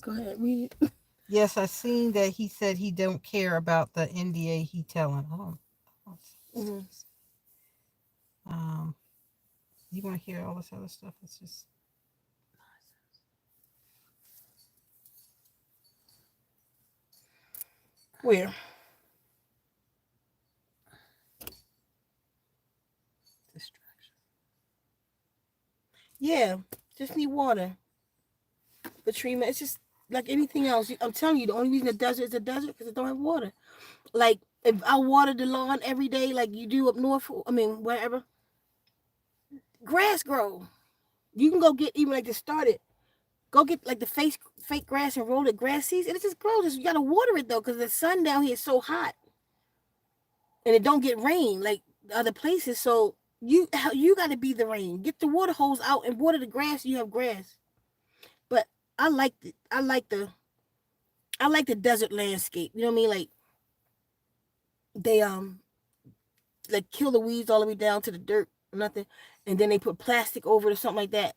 Go ahead, read it. Yes, I seen that he said he don't care about the NDA he telling. Mm-hmm. You want to hear all this other stuff? It's just Where? distraction. Yeah, just need water. The treatment, it's just like anything else. I'm telling you, the only reason the desert is a desert because it don't have water. Like if I water the lawn every day, like you do up north, I mean wherever, grass grow. You can go get even like to start it. Go get like the fake grass and roll the grass seeds, and it just grows. You gotta water it though, because the sun down here is so hot, and it don't get rain like other places. So you got to be the rain. Get the water hose out and water the grass. You have grass. But I like the I like the desert landscape. You know what I mean? Like they like kill the weeds all the way down to the dirt, nothing, and then they put plastic over it or something like that,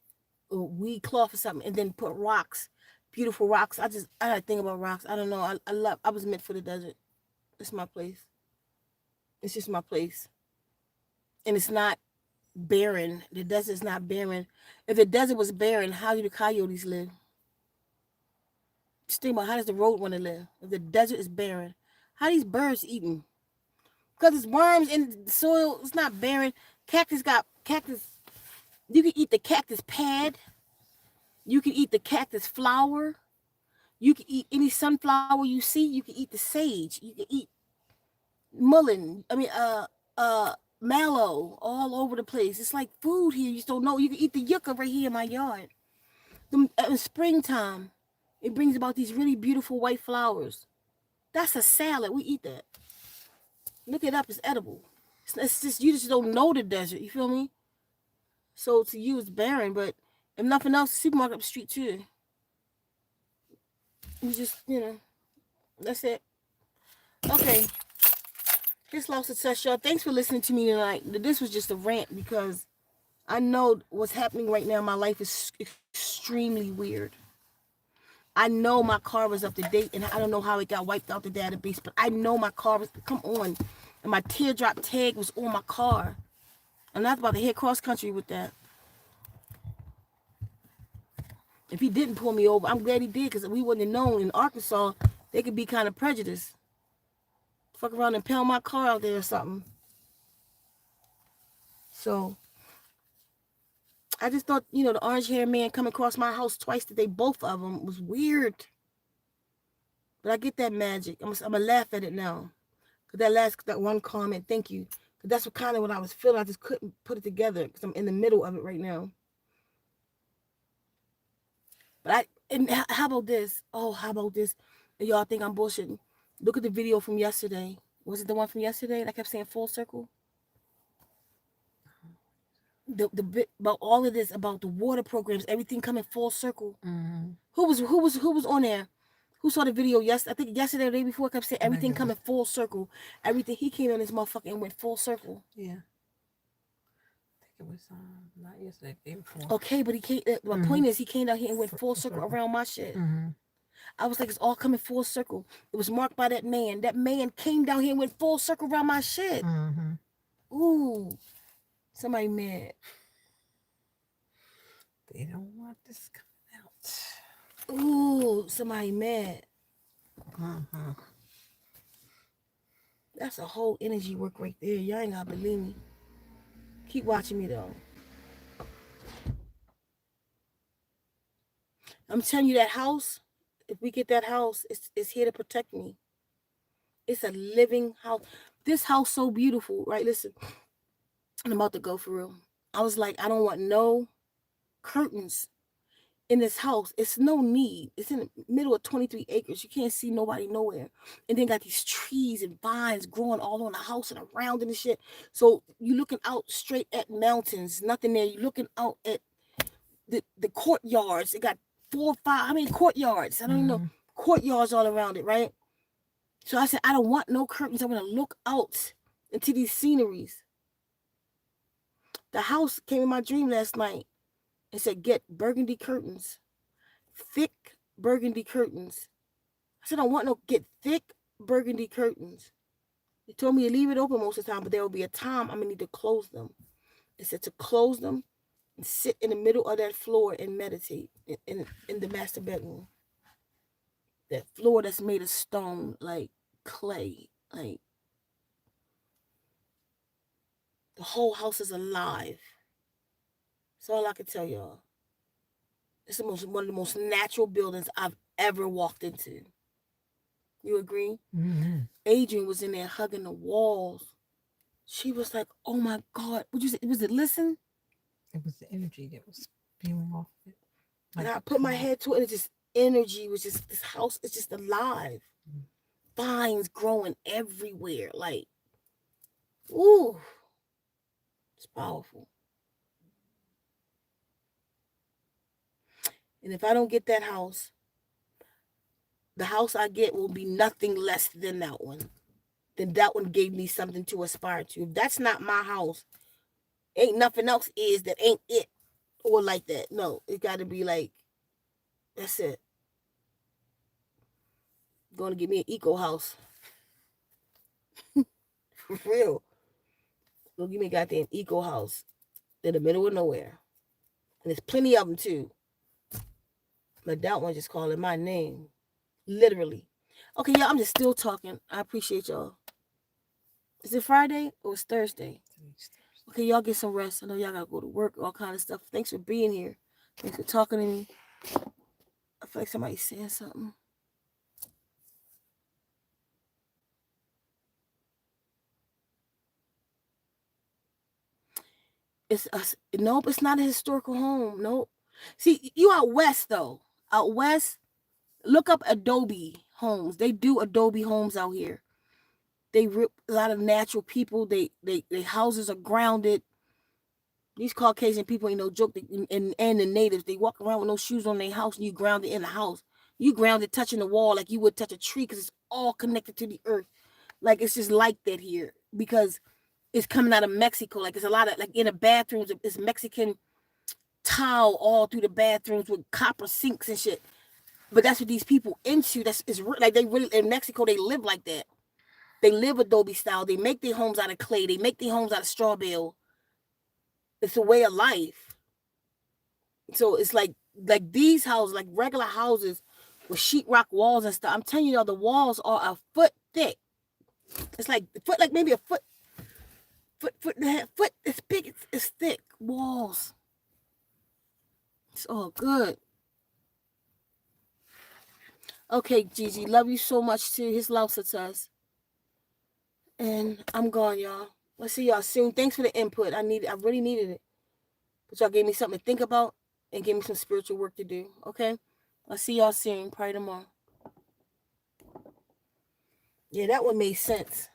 or weed cloth or something, and then put rocks, beautiful rocks. I had to think about rocks. I don't know. I was meant for the desert. It's my place. It's just my place, and it's not barren. The desert's not barren. If the desert was barren, how do the coyotes live? Just think about how does the road want to live if the desert is barren? How these birds eating? Because it's worms in the soil. It's not barren. Cactus. You can eat the cactus pad. You can eat the cactus flower. You can eat any sunflower you see. You can eat the sage. You can eat mullein. Mallow all over the place. It's like food here. You just don't know. You can eat the yucca right here in my yard. In springtime, it brings about these really beautiful white flowers. That's a salad. We eat that. Look it up. It's edible. It's just you just don't know the desert. You feel me? So to you it's barren, but if nothing else, supermarket up the street too. You just that's it. Okay. Here's lost success, y'all. Thanks for listening to me tonight. This was just a rant because I know what's happening right now in my life is extremely weird. I know my car was up to date, and I don't know how it got wiped out the database, but I know my car was, come on, and my teardrop tag was on my car. I'm not about to hit cross country with that. If he didn't pull me over, I'm glad he did, because we wouldn't have known. In Arkansas, they could be kind of prejudiced. Fuck around and pound my car out there or something. So I just thought, the orange hair man coming across my house twice today, both of them, was weird. But I get that magic. I'm gonna laugh at it now. Cause that one comment, thank you. Cause that's what I was feeling. I just couldn't put it together because I'm in the middle of it right now. But how about this? Oh, how about this? And y'all think I'm bullshitting? Look at the video from yesterday. Was it the one from yesterday that I kept saying full circle? The bit about all of this, about the water programs, everything coming full circle. Mm-hmm. Who was on there? Who saw the video? Yes, I think yesterday or the day before. I kept saying everything coming full circle. Everything, he came in this motherfucker and went full circle. Yeah. I think it was not yesterday, the day before. Okay, but he came. My point is, he came down here and went full circle around my shit. Mm-hmm. I was like, it's all coming full circle. It was marked by that man. That man came down here and went full circle around my shit. Mm-hmm. Ooh, somebody mad. They don't want this coming out. Ooh, somebody mad. Mm-hmm. That's a whole energy work right there. Y'all ain't gotta believe me. Keep watching me though. I'm telling you, that house, if we get that house, it's here to protect me. It's a living house. This house so beautiful, right? Listen, I'm about to go for real. I was like, I don't want no curtains in this house. It's no need. It's in the middle of 23 acres. You can't see nobody nowhere. And then got these trees and vines growing all on the house and around and shit. So you looking out straight at mountains, nothing there. You looking out at the courtyards. It got 4 or 5, how many courtyards? I don't even know. Courtyards all around it, right? So I said, I don't want no curtains. I want to look out into these sceneries. The house came in my dream last night and said, get burgundy curtains. Thick burgundy curtains. I said, I don't want no, get thick burgundy curtains. They told me to leave it open most of the time, but there will be a time I'm going to need to close them. It said to close them and sit in the middle of that floor and meditate in the master bedroom. That floor that's made of stone, like clay, like the whole house is alive. That's all I can tell y'all. It's one of the most natural buildings I've ever walked into. You agree? Mm-hmm. Adrian was in there hugging the walls. She was like, "Oh my God!" Would you say? Was it listen? It was the energy that was spewing off of it. Like, and I put my head to it, and it just energy was just, this house is just alive. Vines growing everywhere, like, ooh, it's powerful. And if I don't get that house, the house I get will be nothing less than that one. Then that one gave me something to aspire to. If that's not my house, ain't nothing else is that ain't it. Or like that. No, it got to be like, that's it. Going to give me an eco house. For real. Go give me a goddamn eco house in the middle of nowhere. And there's plenty of them too. But that one just calling my name. Literally. Okay, y'all, I'm just still talking. I appreciate y'all. Is it Friday or it's Thursday? Okay, y'all get some rest. I know y'all gotta go to work, all kind of stuff. Thanks for being here. Thanks for talking to me. I feel like somebody's saying something. Nope, it's not a historical home. Nope. See, you out west though. Out west, look up Adobe homes. They do Adobe homes out here. They rip a lot of natural people. They houses are grounded. These Caucasian people ain't no joke. And the natives, they walk around with no shoes on their house, and you grounded in the house. You grounded touching the wall like you would touch a tree, because it's all connected to the earth. Like, it's just like that here, because it's coming out of Mexico. Like, it's a lot of, like, in the bathrooms, it's Mexican tile all through the bathrooms with copper sinks and shit. But that's what these people into. Like, they really, in Mexico, they live like that. They live Adobe style. They make their homes out of clay. They make their homes out of straw bale. It's a way of life. So it's like these houses, like regular houses with sheetrock walls and stuff. I'm telling you, the walls are a foot thick. It's like maybe a foot and a half. Foot. It's big. It's thick walls. It's all good. Okay, Gigi, love you so much too. His love to us. And I'm gone, y'all. I'll see y'all soon. Thanks for the input. I really needed it. But y'all gave me something to think about and gave me some spiritual work to do. Okay? I'll see y'all soon. Probably tomorrow. Yeah, that one made sense.